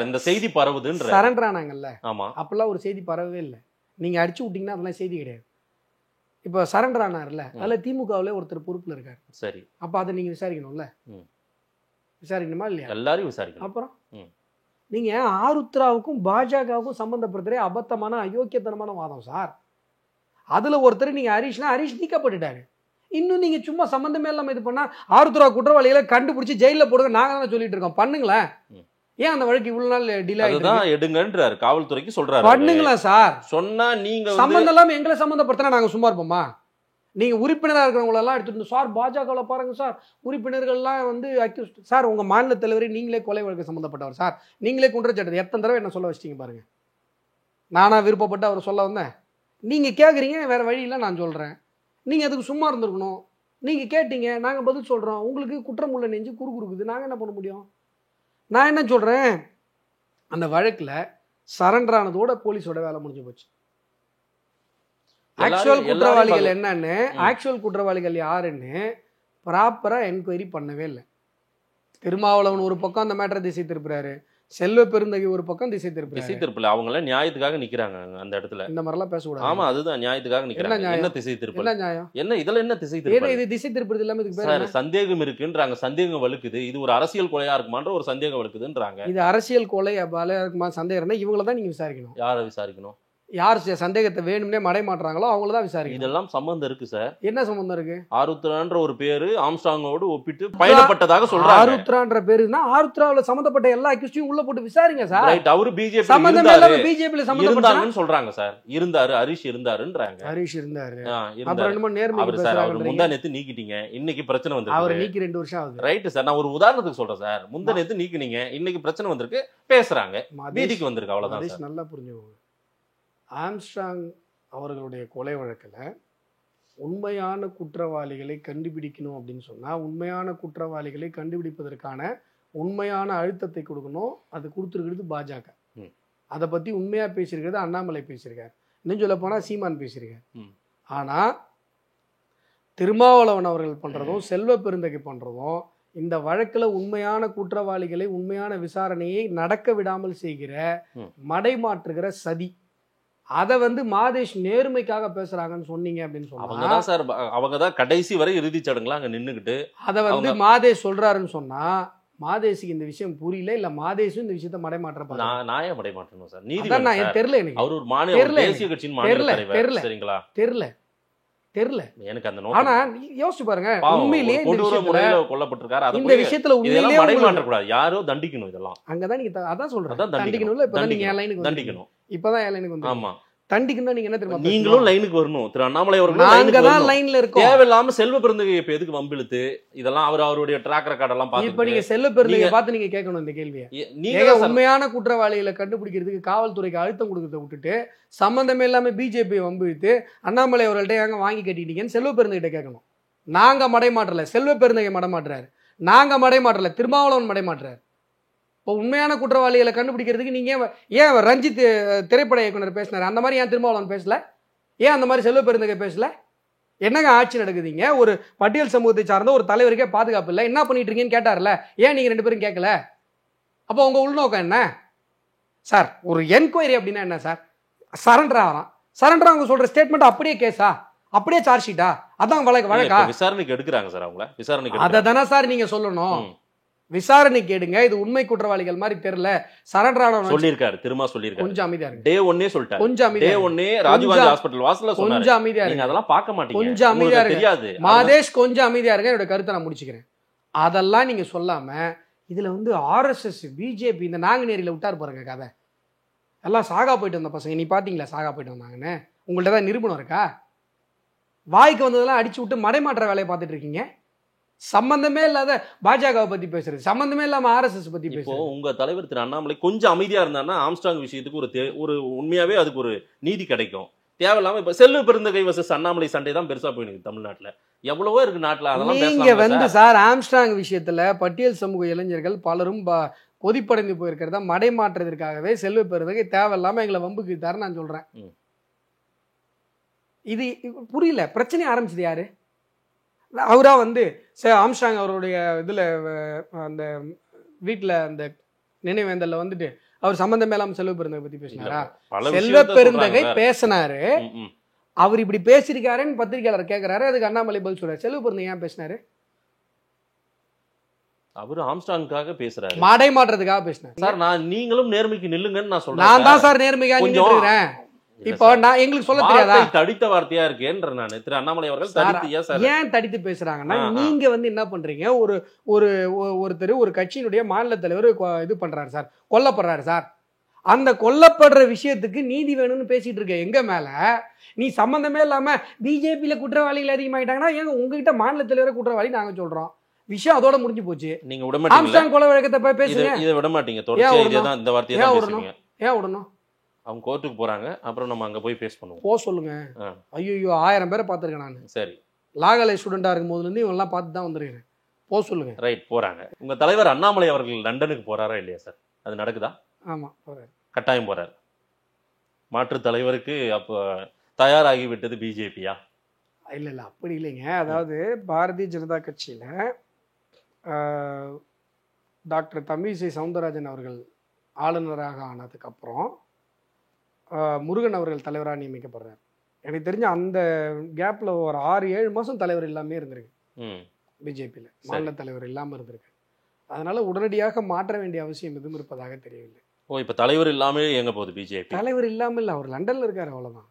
இந்த செய்தி பரவுதுன்ற சரண்டர் ஆனாங்கல்ல, அப்பெல்லாம் ஒரு செய்தி பரவவே இல்லை. நீங்க அடிச்சு விட்டீங்கன்னா அதெல்லாம் செய்தி கிடையாது. இப்ப சரண்டர் ஆனார்ல, அதுல திமுகவுல ஒருத்தர் பொறுப்புல இருக்காரு. சரி, அப்ப அதை நீங்க விசாரிக்கணும்ல, விசாரிக்கணுமா இல்லையா? எல்லாரும் விசாரிக்கணும். அப்புறம் நீங்க ஆருத்ராவுக்கும் பாஜகவுக்கும் சம்பந்தப்படுத்துறே அபத்தமான அயோக்கியத்தனமான வாதம் சார். அதுல ஒருத்தர் நீங்க ஹரிஷ் நீக்கப்பட்டுட்டாரு. இன்னும் நீங்க சும்மா சம்பந்தமே இல்லாம இது பண்ணா ஆருத்ரா குற்றவாளிகளை கண்டுபிடிச்சு ஜெயில போடுங்க. நாங்க தான் சொல்லிட்டு இருக்கோம், பண்ணுங்களேன். ஏன் அந்த வழக்கு இவ்வளவு நாள் டிலே அதுதான் எடுங்கன்றாரு, காவல்துறைக்கு சொல்றாரு. பண்ணுங்களா சார்? சொன்னா நீங்க சம்பந்தம் இல்லாம எங்களை சம்பந்தப்படுத்தினா நாங்க சும்மா இருப்போமா? நீங்க உறுப்பினராக இருக்கிறவங்கள எல்லாம் எடுத்துட்டு சார் பாஜகவுல பாருங்க சார், உறுப்பினர்கள்லாம் வந்து அக்யூஸ்ட் சார், உங்க மாநில தலைவரை நீங்களே கொலை வழக்கு சம்பந்தப்பட்டவர் சார், நீங்களே குற்றச்சாட்டு எத்தனை தடவை என்ன சொல்ல வச்சிட்டீங்க பாருங்க. நானா விருப்பப்பட்டு அவர் சொல்ல வந்தேன், நீங்க கேக்குறீங்க, வேற வழி இல்லை நான் சொல்றேன். நீங்க அதுக்கு சும்மா இருந்திருக்கணும். நீங்க கேட்டீங்க, நாங்க பதில் சொல்றோம். உங்களுக்கு குற்றம் உள்ள நெஞ்சு குறுக்குறுக்குது, நாங்க என்ன பண்ண முடியும்? நான் என்ன சொல்றேன், அந்த வழக்குல சரண்டர் ஆனதோட போலீஸோட வேலை முடிஞ்சு போச்சு. ஆக்சுவல் குற்றவாளிகள் என்னன்னு, ஆக்சுவல் குற்றவாளிகள் யாருன்னு ப்ராப்பரா என்கொயரி பண்ணவே இல்லை. திருமாவளவன் ஒரு பக்கம் அந்த மேட்டரை திசை திருப்புறாரு, செல்வ பெருந்தகை ஒரு பக்கம் திசை திருப்பல. அவங்க எல்லாம் நியாயத்துக்காக நிக்கிறாங்க அந்த இடத்துல. இந்த மாதிரி எல்லாம் பேசக்கூடாது. ஆமா, அதுதான் நியாயத்துக்காக நிக்கிறாங்க. என்ன திசை திருப்பல்? என்ன நியாயம்? என்ன இதெல்லாம் என்ன திசை திருப்பல்? இது திசை திருப்பது இல்லாம இதுக்கு பேர் சார் சந்தேகம் இருக்குன்றாங்க, சந்தேகம் வலுக்குது. இது ஒரு அரசியல் கொலையா இருக்குமான்ற ஒரு சந்தேகம் வலுக்குதுன்றாங்க. இது அரசியல் கொலை இருக்குமா சந்தேகம் இருந்தா இவங்கள தான் நீங்க விசாரிக்கணும். யாரை விசாரிக்கணும்? யார் சந்தேகத்தை வேணும்னே மடை மாட்டுறாங்களோ அவங்கள தான் விசாரிக்கணும். இதெல்லாம் சம்பந்தம் இருக்கு சார். என்ன சம்பந்தம் இருக்கு? ஆருத்ரான்ற ஒரு பேரு ஆம்ஸ்ட்ராங்கோடு ஒப்பிட்டு பயணப்பட்டதாக சொல்றாங்க. ஆருத்ரான்ற பேருனா ஆருத்ராவுல சம்பந்தப்பட்ட எல்லா அக்யூஸ்டையும் உள்ள போட்டு விசாரிங்க சார். ரைட், அவரு பிஜேபி சம்பந்தமே இல்லாம பிஜேபில இருந்தாங்கன்னு சொல்றாங்க சார். இருந்தாரு, ஹரிஷ் இருந்தாருன்றாங்க. ஹரிஷ் இருந்தாரு. அப்புறம் என்னமோ நேர்மையா பேசுறாங்க. அவர் முந்தா நேத்து நீக்கிட்டீங்க, இன்னைக்கு பிரச்சனை வந்திருக்கு. அவர் நீக்கி 2 வருஷம் ஆகுது. ரைட் சார், நான் ஒரு உதாரணத்துக்கு சொல்றேன் சார். முந்தா நேத்து நீக்கினீங்க, இன்னைக்கு பிரச்சனை வந்திருக்கு, பேசுறாங்க, வீதிக்கு வந்திருக்கு, அவ்வளவுதான் சார். நல்லா புரிஞ்சுக்கோங்க. ஆம்ஸ்ட்ராங் அவர்களுடைய கொலை வழக்கில் உண்மையான குற்றவாளிகளை கண்டுபிடிக்கணும் அப்படின்னு சொன்னால், உண்மையான குற்றவாளிகளை கண்டுபிடிப்பதற்கான உண்மையான அழுத்தத்தை கொடுக்கணும். அது கொடுத்துருக்கிறது பாஜக. அதை பற்றி உண்மையாக பேசியிருக்கிறது அண்ணாமலை பேசியிருக்கார், இன்னும் சொல்ல போனால் சீமான் பேசியிருக்கார். ஆனால் திருமாவளவன் அவர்கள் பண்ணுறதும் செல்வ பெருந்தகை பண்ணுறதும் இந்த வழக்கில் உண்மையான குற்றவாளிகளை உண்மையான விசாரணையை நடக்க விடாமல் செய்கிற மடைமாற்றுகிற சதி. அதை வந்து மாதேஷ் நேர்மைக்காக பேசுறாங்கன்னு சொன்னீங்க அப்படின்னு சொன்னா, சார் அவங்க தான் கடைசி வரை இறுதி சடங்குல அங்க நின்னுக்கிட்டு அதை வந்து மாதேஷ் சொல்றாருன்னு சொன்னா, மாதேஷுக்கு இந்த விஷயம் புரியல, இல்ல மாதேஷும் இந்த விஷயத்தை மடைமாற்ற நான் ஏன் மடைமாற்றணும் சார்? நீதி தெரியல எனக்கு. அவர் ஒரு மாநில தேசிய கட்சியின் மாநில தலைவர், சரிங்களா? தெரியல எனக்கு அந்த ஆனா யோசிச்சு பாருங்க, உண்மையிலேயே கொல்லப்பட்டிருக்காரு. இந்த விஷயத்துல உண்மையிலேயே மடைமாற்ற கூடாது, யாரோ தண்டிக்கணும். இதெல்லாம் அங்கதான் நீங்க அதான் சொல்றேன், தண்டிக்கணும்ல. இப்பதான் நீங்க என் லைனுக்கு தண்டிக்கணும். இப்பதான் என் லைனுக்கு வந்து ஆமா தண்டிக்கணும். நீங்க என்ன தெரியுமா, நீங்களும் லைனுக்கு வரணும். திரு அண்ணாமலை அவர்கள் நாங்க தான் லைன்ல இருக்கோம். தேவையில்லாம செல்வ பெருந்தகை இப்ப எதுக்கு வம்பிழுத்து இதெல்லாம் அவருடைய ட்ராக் ரெக்கார்ட் எல்லாம் பார்த்து இப்ப நீங்க செல்வ பெருந்தகை பார்த்து நீங்க கேட்கணும் இந்த கேள்வியை. நீங்க உண்மையான குற்றவாளிகளை கண்டுபிடிக்கிறதுக்கு காவல்துறைக்கு அழுத்தம் கொடுக்கறத விட்டுட்டு சம்பந்தமே இல்லாம பிஜேபி வம்பிழுத்து அண்ணாமலை அவர்கள்ட்ட ஏங்க வாங்கி கட்டிட்டீங்கன்னு செல்வ பெருந்தகிட்ட கேட்கணும். நாங்க மடைமாற்றல, செல்வ பெருந்தகை மடைமாட்டுறாரு. நாங்க மடைமாற்றல, திருமாவளவன் மடைமாட்டுறாரு. இப்போ உண்மையான குற்றவாளிகளை கண்டுபிடிக்கிறதுக்கு நீங்கள் ஏன் ரஞ்சித் திரைப்பட இயக்குனர் பேசினார், அந்த மாதிரி ஏன் திருமாவளவன் பேசல? ஏன் அந்த மாதிரி செல்வ பெருந்தகை பேசல? என்னங்க ஆட்சி நடக்குதுங்க? ஒரு பட்டியல் சமூகத்தை சார்ந்த ஒரு தலைவருக்கே பாதுகாப்பு இல்லை, என்ன பண்ணிட்டு இருக்கீங்கன்னு கேட்டார்ல, ஏன் நீங்கள் 2 பேரும் கேட்கல? அப்போ உங்கள் உள்நோக்கம் என்ன சார்? ஒரு என்கொயரி அப்படின்னா என்ன சார்? சரண்டர் ஆகிறான், சரண்டர் அவங்க சொல்கிற ஸ்டேட்மெண்ட் அப்படியே கேஸா, அப்படியே சார்ஜ் ஷீட்டா? அதான் வழக்கா? விசாரணைக்கு எடுக்கிறாங்க சார் அவங்கள, விசாரணைக்கு. அதை தானே சார் நீங்கள் சொல்லணும். விசாரணைக்கு எடுங்க. இது உண்மை குற்றவாளிகள் மாதிரி தெரியல, சரண்டர் ஆனவன் சொல்லியிருக்காரு, திரும்ப சொல்லியிருக்காரு. கொஞ்சம் அமைதியா இருக்கு. டே 1 சொல்லிட்டாரு. கொஞ்சம் அமைதியா. டே 1 ராஜீவ்காந்தி ஹாஸ்பிடல் வாசல்ல சொன்னாரு. கொஞ்சம் அமைதியா இருக்கு. நீங்க அதெல்லாம் பார்க்க மாட்டீங்க. கொஞ்சம் அமைதியா இருக்கு. தெரியாது மாதேஷ், கொஞ்சம் அமைதியா இருங்க. என்னோட கருத்தை நான் முடிச்சுக்கிறேன். அதெல்லாம் நீங்க சொல்லாம இதுல வந்து ஆர்எஸ்எஸ் பிஜேபி இந்த நாங்குநேரியில விட்டார் பாருங்க கதை. எல்லாம் சாகா போயிட்டு வந்த பசங்க, நீ பாத்தீங்களா சாகா போயிட்டு வந்தாங்கன்னு? உங்கள்ட்ட தான் நிரூபணம் இருக்கா? வாய்க்கு வந்ததெல்லாம் அடிச்சு விட்டு மடைமாற்ற வேலையை பார்த்துட்டு இருக்கீங்க. சம்பந்தமே இல்லாத பாஜகவை பத்தி பேசுறது, சம்பந்தமே இல்லாம ஆர்எஸ்எஸ் பத்தி பேசுறது. உங்க தலைவர் திரு அண்ணாமலை கொஞ்சம் அமைதியா இருந்தாருன்னா ஆம்ஸ்ட்ராங் விஷயத்துக்கு ஒரு உண்மையாவே அதுக்கு ஒரு நீதி கிடைக்கும். தேவையில்லாம இப்ப செல்வ பெருந்தகை வர்சஸ் அண்ணாமலை சண்டை தான் பெருசா போயிருக்கு தமிழ்நாட்டுல. எவ்வளவோ இருக்கு நாட்டுல, அதெல்லாம் நீங்க வந்து சார் ஆம்ஸ்ட்ராங் விஷயத்துல பட்டியல் சமூக இளைஞர்கள் பலரும் கொதிப்படைந்து போயிருக்கிறத மடைமாற்றுறதுக்காகவே செல்வ பெருந்தகை தேவையில்லாம எங்களை வம்புக்கு தர நான் சொல்றேன். இது புரியல. பிரச்சனை ஆரம்பிச்சது யாரு? அவரா வந்து ஆம்ஸ்ட்ராங் அவருடைய இதுல அந்த வீட்டுல அந்த நினைவேந்தல்ல வந்துட்டு அவர் சம்பந்தமே இல்லாம செல்வ பெருந்தகை பத்தி பேசினாரா? செல்வ பெருந்தகை பேசினாரு, அவர் இப்படி பேசியிருக்காருன்னு பத்திரிகையாளர் கேட்கிறாரு, அதுக்கு அண்ணாமலை பதில் சொல்றாரு. செல்வ பெருந்தகை ஏன் பேசினாரு? அவரு ஆம்ஸ்ட்ராங்காக பேசுறாரு, மாடை மாற்றத்துக்காக பேசினாரு. சார் நான் நீங்களும் நேர்மைக்கு நில்லுங்கன்னு நான் சொல்றேன். நான் தான் சார் நேர்மைக்காக நின்னுட்டு இருக்கேன். இப்போ நான் எங்களுக்கு சொல்ல தெரியாதா? தடித்த வார்த்தையா இருக்கேன்ற நான் திரு அண்ணாமலை அவர்கள் தடித்தியா சார்? ஏன் தடித்து பேசுறாங்கன்னா, நீங்க வந்து என்ன பண்றீங்க, ஒரு ஒரு ஒருத்தர் ஒரு கட்சியினுடைய மாநில தலைவர் இது பண்றாரு சார், கொல்லப்படுறாரு சார். அந்த கொல்லப்படுற விஷயத்துக்கு நீதி வேணும்னு பேசிட்டு இருக்க எங்க மேல நீ சம்பந்தமே இல்லாம பிஜேபியில குற்றவாளிகள் அதிகமாயிட்டாங்கன்னா ஏங்க உங்ககிட்ட மாநில தலைவரை குற்றவாளி நாங்க சொல்றோம், விஷயம் அதோட முடிஞ்சு போச்சு. நீங்க விட மாட்டீங்க. ஆம்ஸ்டாங் கொலை வழக்கத்தை போய் பேசுங்க. இத விட மாட்டீங்க. தொடர்ச்சியா இதே தான் இந்த வார்த்தையை தான் பேசுவீங்க. ஏன் விடணும்? அவங்க கோர்ட்டுக்கு போறாங்க, அப்புறம் நம்ம அங்க போய் பேஸ் பண்ணுவோம். போ சொல்லுங்க. ஐயோ 1000 பேரை பார்த்துருக்கேன் நான். சரி, லா காலேஜ் ஸ்டூடெண்டா இருக்கும் போதுல இருந்து இவங்க எல்லாம் பார்த்து தான் வந்திருக்கேன். போ சொல்லுங்க. ரைட், போறாங்க. உங்க தலைவர் அண்ணாமலை அவர்கள் லண்டனுக்கு போறாரா இல்லையா சார்? அது நடக்குதா? ஆமா, போறாரு. கட்டாயம் போறாரு. மாற்று தலைவருக்கு அப்போ தயாராகி விட்டது பிஜேபியா? இல்ல அப்படி இல்லைங்க. அதாவது பாரதிய ஜனதா கட்சியில டாக்டர் தமிழிசை சவுந்தரராஜன் அவர்கள் ஆளுநராக ஆனதுக்கு அப்புறம் முருகன் அவர்கள் தலைவராக நியமிக்கப்படுறார். எனக்கு தெரிஞ்ச அந்த கேப்ல ஒரு 6-7 மாசம் தலைவர் இல்லாமே இருந்திருக்கு பிஜேபியில், மாநில தலைவர் இல்லாம இருந்திருக்கு. அதனால உடனடியாக மாற்ற வேண்டிய அவசியம் எதுவும் இருப்பதாக தெரியவில்லை. ஓ, இப்ப தலைவர் இல்லாம எங்க போகுது பிஜேபி? தலைவர் இல்லாம இல்ல, அவர் லண்டன்ல இருக்காரு, அவ்வளவுதான்.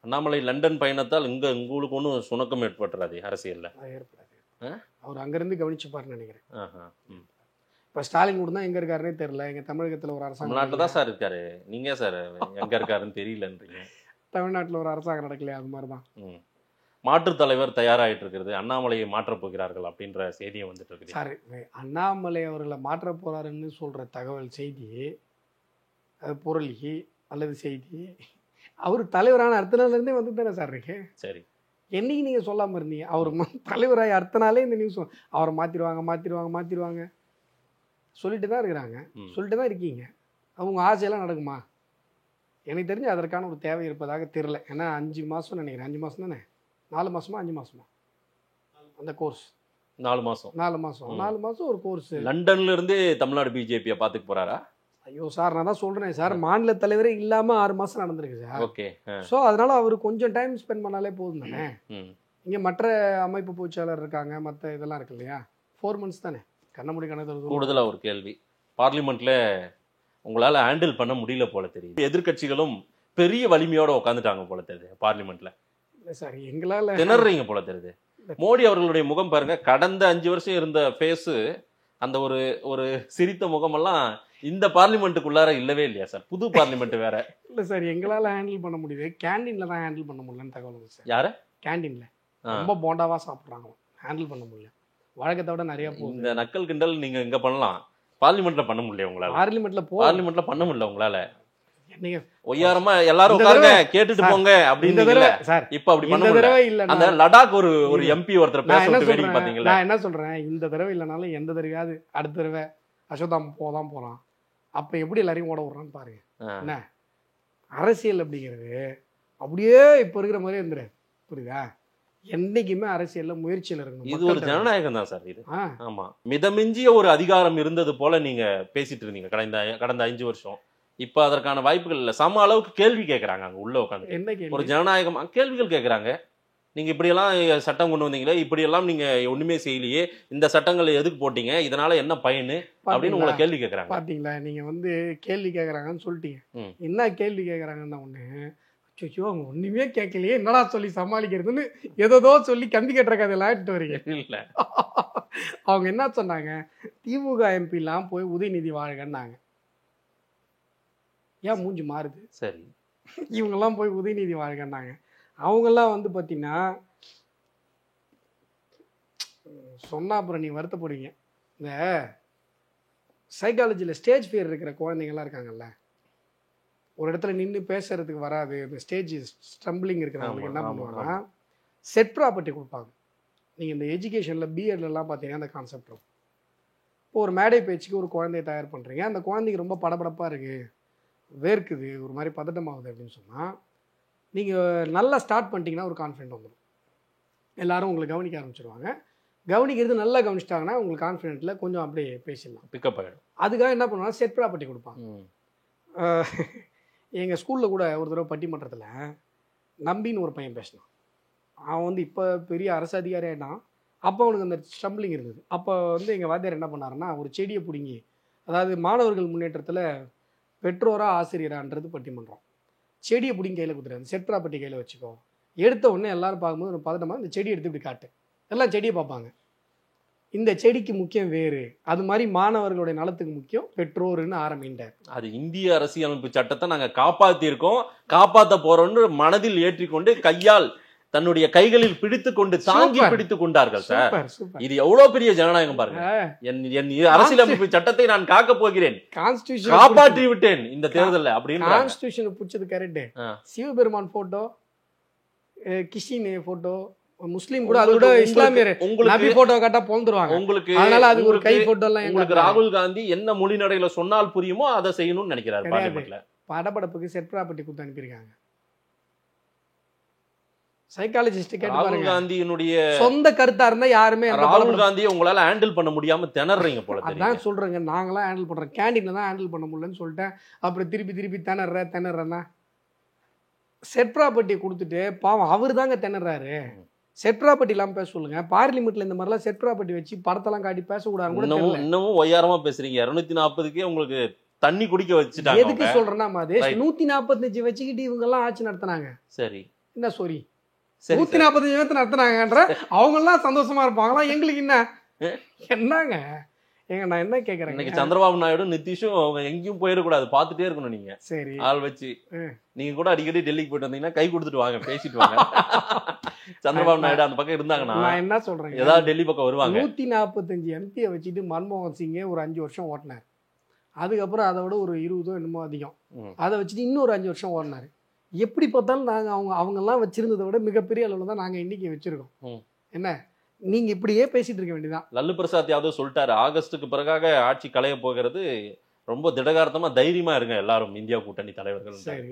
அண்ணாமலை லண்டன் பயணத்தால் உங்களுக்கு ஒன்றும் சுணக்கம் ஏற்பட்டுறாது அரசியல்ல? ஏற்படாது. அவர் அங்கிருந்து கவனிச்சுப்பாருன்னு நினைக்கிறேன். இப்ப ஸ்டாலின் கூட தான் எங்க இருக்காருன்னே தெரியல. எங்க தமிழகத்துல ஒரு அரசாங்கம் தமிழ்நாட்டில் தான் சார் இருக்காரு. நீங்க சார் எங்க இருக்காருன்னு தெரியலன்றீங்க. தமிழ்நாட்டில் ஒரு அரசாங்கம் நடக்கலையா? அது மாதிரிதான். மாற்று தலைவர் தயாராகிட்டு இருக்கிறது, அண்ணாமலையை மாற்றப் போகிறார்கள் அப்படின்ற செய்தியை வந்துட்டு இருக்குது. சார், அண்ணாமலை அவர்களை மாற்ற போறாருன்னு சொல்ற தகவல் செய்தி, அது புரளி அல்லது செய்தி, அவர் தலைவரான அடுத்த நாள்ல இருந்தே வந்து தானே சார் இருக்கு. சரி, என்னைக்கு நீங்க சொல்லாம இருந்தீங்க? அவர் தலைவராக அடுத்த நாளே இந்த நியூஸ் அவரை மாத்திருவாங்க சொல்லிட்டு தான் இருக்கிறாங்க, சொல்லிட்டு தான் இருக்கீங்க. அவங்க ஆசையெல்லாம் நடக்குமா? எனக்கு தெரிஞ்சு அதற்கான ஒரு தேவை இருப்பதாக தெரியல. ஏன்னா 5 மாசம் நினைக்கிறேன். 5 மாசம் தானே, 4 மாசமா 5 மாசமா அந்த கோர்ஸ்? 4 மாசம். 4 மாசம் ஒரு கோர்ஸ். லண்டன்ல இருந்து தமிழ்நாடு பிஜேபியை பார்த்துக்க போறாரா? ஐயோ சார், நான் தான் சொல்றேன் சார், மாநில தலைவரே இல்லாம 6 மாசம் நடந்திருக்கு சார். ஓகே. ஸோ அதனால அவர் கொஞ்சம் டைம் ஸ்பெண்ட் பண்ணாலே போதும் தானே. இங்க மற்ற அமைப்பு பூச்சாளர் இருக்காங்க, மற்ற இதெல்லாம் இருக்கு இல்லையா, 4 மந்த்ஸ் தானே. கண்ணமுடி கணக்கு. கூடுதலா ஒரு கேள்வி, பார்லிமெண்ட்ல உங்களால ஹேண்டில் பண்ண முடியல போல தெரியுது. எதிர்கட்சிகளும் பெரிய வலிமையோட உட்காந்துட்டாங்க போல தெரியுது பார்லிமெண்ட்ல. சார், எங்களால திணறீங்க போல தெரியுது. மோடி அவர்களுடைய முகம் பாருங்க, கடந்த 5 வருஷம் இருந்த ஃபேஸ், அந்த ஒரு சிரித்த முகமெல்லாம் இந்த பார்லிமெண்ட்டுக்குள்ளார இல்லவே இல்லையா சார்? புது பார்லிமெண்ட் வேற. இல்ல சார், எங்களால ஹேண்டில் பண்ண முடியுது, கேண்டீன்ல தான் ஹேண்டில் பண்ண முடியலன்னு தகவல் சார். யார? கேண்டீன்ல ரொம்ப போண்டாவா சாப்பிட்றாங்க, ஹேண்டில் பண்ண முடியல. வழக்கத்தை விட நிறைய போகுது. இந்த நக்கல் கிண்டல் நீங்க இங்க பண்ணலாம், பார்லிமெண்ட்ல பண்ண முடியல உங்களால. பார்லிமெண்ட்ல பண்ண முடியல உங்களால. ஒய்யாரமா எல்லாரும் உட்காருங்க கேட்டுட்டு போங்க அப்படின்னு இப்ப அப்படி பண்ண முடியல. அந்த லடாக் ஒரு எம்பி ஒருத்தர் பேசிட்டு வேடிக்கை பாத்தீங்களா? நான் என்ன சொல்றேன், இந்த தடவை இல்லைனாலும் எந்த தடவையாவது அடுத்த தடவை அசோதாம் போதான் போறான், அப்ப எப்படி எல்லாரையும் ஓட விடுறான்னு பாருங்க. என்ன அரசியல் அப்படிங்கிறது அப்படியே இப்ப இருக்கிற மாதிரி இருந்துரு, புரியுதா? என்னைக்குமே அரசியல்ல முயற்சியில் இருக்கணும். இது ஒரு ஜனநாயகம் தான் சார் இது. ஆமா, மிதமிஞ்சிய ஒரு அதிகாரம் இருந்தது போல நீங்க பேசிட்டு இருந்தீங்க கடந்த 5 வருஷம். இப்ப அதற்கான வாய்ப்புகள் இல்ல. சம அளவுக்கு கேள்வி கேட்கறாங்க அங்க உள்ள உட்காந்து. என்ன கேள்வி? ஒரு ஜனநாயகம் கேள்விகள் கேட்கறாங்க. நீங்க இப்படி எல்லாம் சட்டம் கொண்டு வந்தீங்களே, இப்படி எல்லாம் நீங்க ஒண்ணுமே செய்யலையே, இந்த சட்டங்களை எதுக்கு போட்டீங்க, இதனால என்ன பயனு அப்படின்னு உங்களை கேள்வி கேட்கறாங்க. பாத்தீங்களா, நீங்க வந்து கேள்வி கேட்கறாங்கன்னு சொல்லிட்டீங்க. என்ன கேள்வி கேட்கறாங்கன்னா, ஒண்ணு ஐயோ அவங்க ஒண்ணுமே கேட்கலையே, என்னடா சொல்லி சமாளிக்கிறதுன்னு ஏதோ சொல்லி கம்பி கட்டுற கதையெல்லாம் எடுத்து வரீங்க. இல்ல, அவங்க என்ன சொன்னாங்க, திமுக எம்பி எல்லாம் போய் உதயநிதி வாழ்கன்னாங்க. ஏன் மூஞ்சி மாறுது? சரி, இவங்கெல்லாம் போய் உதயநிதி வாழ்கன்னாங்க. அவங்கெல்லாம் வந்து பார்த்தீங்கன்னா சொன்னா அப்புறம் நீ வருத்தப்படுவீங்க. இந்த சைக்காலஜியில் ஸ்டேஜ் ஃபியர் இருக்கிற குழந்தைங்கள்லாம் இருக்காங்கல்ல, ஒரு இடத்துல நின்று பேசுறதுக்கு வராது, இந்த ஸ்டேஜ் ஸ்டம்பிளிங் இருக்கிறவங்களுக்கு என்ன பண்ணுவாங்கன்னா செட் ப்ராப்பர்ட்டி கொடுப்பாங்க. நீங்கள் இந்த எஜுகேஷனில் பிஎட்லலாம் பார்த்தீங்கன்னா அந்த கான்செப்ட் இருக்கும். இப்போ ஒரு மேடை பேச்சுக்கு ஒரு குழந்தைய தயார் பண்ணுறீங்க, அந்த குழந்தைக்கு ரொம்ப படபடப்பாக இருக்குது, வேர்க்குது, ஒரு மாதிரி பதட்டமாகுது அப்படின்னு சொன்னால், நீங்கள் நல்லா ஸ்டார்ட் பண்ணிட்டீங்கன்னா ஒரு கான்ஃபிடென்ட் வந்துடும். எல்லோரும் உங்களை கவனிக்க ஆரம்பிச்சிருவாங்க. கவனிக்கிறது நல்லா கவனிச்சிட்டாங்கன்னா உங்களுக்கு கான்ஃபிடென்ட்டில் கொஞ்சம் அப்படியே பேசிடலாம், பிக்கப் ஆகிடும். அதுக்காக என்ன பண்ணுவாங்கன்னா செட் ப்ராப்பர்ட்டி கொடுப்பாங்க. எங்கள் ஸ்கூலில் கூட ஒரு தடவை பட்டிமன்றத்தில் நம்பின்னு ஒரு பையன் பேசினான். அவன் வந்து இப்போ பெரிய அரசு அதிகாரி ஆகிட்டான். அப்போ அவனுக்கு அந்த ஸ்டம்பிளிங் இருந்தது. அப்போ வந்து எங்கள் வாத்தியார் என்ன பண்ணாருன்னா, ஒரு செடியை பிடுங்கி, அதாவது மாணவர்கள் முன்னேற்றத்தில் பெற்றோரா ஆசிரியரான்றது பட்டிமன்றம், செடியை பிடிங்க கையில் கொடுத்துரு, செட் ப்ராப்பர்ட்டி கையில் வச்சுக்கோ. எடுத்த உடனே எல்லாரும் பார்க்கும்போது ஒரு பதட்டமாக இந்த செடி எடுத்து இப்படி காட்டு, எல்லாம் செடியை பார்ப்பாங்க. இந்த செடிக்கு முக்கியம் வேறு, அது மாதிரி மாணவர்களுடைய நலத்துக்கு முக்கியம் பெற்றோர்னு ஆரம்பிண்டார். அது இந்திய அரசியலமைப்பு சட்டத்தை நாங்க காப்பாத்தி இருக்கோம், காப்பாத்த போறோம்னு மனதில் ஏற்றிக்கொண்டு கையால் தன்னுடைய கைகளில் பிடித்து கொண்டு தாங்கி பிடித்துக் கொண்டார்கள் சார். இது எவ்வளவு பெரிய ஜனநாயகம் பாருங்க. என் அரசியலமைப்பு சட்டத்தை நான் காக்க போகிறேன், காப்பாற்றி விட்டேன் இந்த தேர்தலில் அப்படின்னு. கான்ஸ்டிடியூஷன் பிடிச்சது கரெக்ட். சிவபெருமான் போட்டோ, கிஷின் போட்டோ, முஸ்லீம் கூட அதோட இஸ்லாமியர் நபி போட்டோ காட்டா போந்துருவாங்க உங்களுக்கு. அதனால அது ஒரு கை போட்டோ எல்லாம். உங்களுக்கு ராகுல் காந்தி என்ன மொழி நடையில சொன்னால் புரியுமோ அதை செய்யணும்னு நினைக்கிறாரு பார்லிமெண்ட்ல. படபடப்புக்கு செட் ப்ராப்பர்ட்டி கொடுத்து அனுப்பியிருக்காங்க. சைக்காலஜிஸ்ட் கேட்டு ராகுல் காந்தியினுடைய சொந்த கருத்தா இருந்தா யாருமே ராகுல் காந்தியை உங்களால ஹேண்டில் பண்ண முடியாம திணறீங்க போல. அதான் சொல்றேங்க, நாங்களாம் ஹேண்டில் பண்றோம், கேண்டீன்ல தான் ஹேண்டில் பண்ண முடியலன்னு சொல்லிட்டேன். அப்புறம் திருப்பி திணறேன்னா செட் ப்ராப்பர்ட்டி கொடுத்துட்டு பாவம் அவர் தாங்க திணறாரு. செட் ப்ராப்பர்ட்டி இல்லாம பேச சொல்லுங்க. பார்லிமெண்ட்ல இந்த மாதிரிலாம் செட் ப்ராப்பர்ட்டி வச்சு படத்தெல்லாம் காட்டி பேசக்கூடாது. இன்னமும் ஒய்யாரமா பேசுறீங்க. 240க்கே உங்களுக்கு தண்ணி குடிக்க வச்சுட்டாங்க. எதுக்கு சொல்றேன்னா மாதேஷ், 145 வச்சுக்கிட்டு இவங்க எல்லாம் ஆட்சி நடத்தினாங்க. சரி என்ன சாரி 145 நடத்தினாங்கன்ற அவங்க எல்லாம் சந்தோஷமா இருப்பாங்களா? எங்களுக்கு என்னங்க ஏங்க நான் என்ன கேக்குறேன், இன்னைக்கு சந்திரபாபு நாயுடு நிதிஷும் அவங்க எங்கேயும் போயிடக்கூடாது, பாத்துட்டே இருக்கணும். நீங்க சரி ஆள் வச்சு நீங்க கூட அடிக்கடி டெல்லிக்கு போயிட்டு வந்தீங்கன்னா கை கொடுத்துட்டு வாங்க, பேசிட்டு வாங்க. சந்திரபாபு நாயுடு அந்த பக்கம் இருந்தாங்கன்னா நான் என்ன சொல்றேன், ஏதாவது டெல்லி பக்கம் வருவாங்க. 145 எம்பியை வச்சுட்டு மன்மோகன் சிங்கே ஒரு 5 வருஷம் ஓட்டினார். அதுக்கப்புறம் அதை விட ஒரு 20 என்னமோ அதிகம் அதை வச்சுட்டு இன்னொரு 5 வருஷம் ஓடினாரு. எப்படி பார்த்தாலும் நாங்க அவங்கெல்லாம் வச்சிருந்ததை விட மிகப்பெரிய அளவுல தான் நாங்க இன்னைக்கு வச்சிருக்கோம். என்ன நீங்க இப்படியே பேசிட்டு இருக்க வேண்டியதான். லல்லு பிரசாத் யாதவ் சொல்லிட்டாரு, ஆகஸ்டுக்கு பிறகாக ஆட்சி களைய போகிறது, ரொம்ப திடகார்த்தமா தைரியமா இருங்க எல்லாரும் இந்தியா கூட்டணி தலைவர்கள். சரி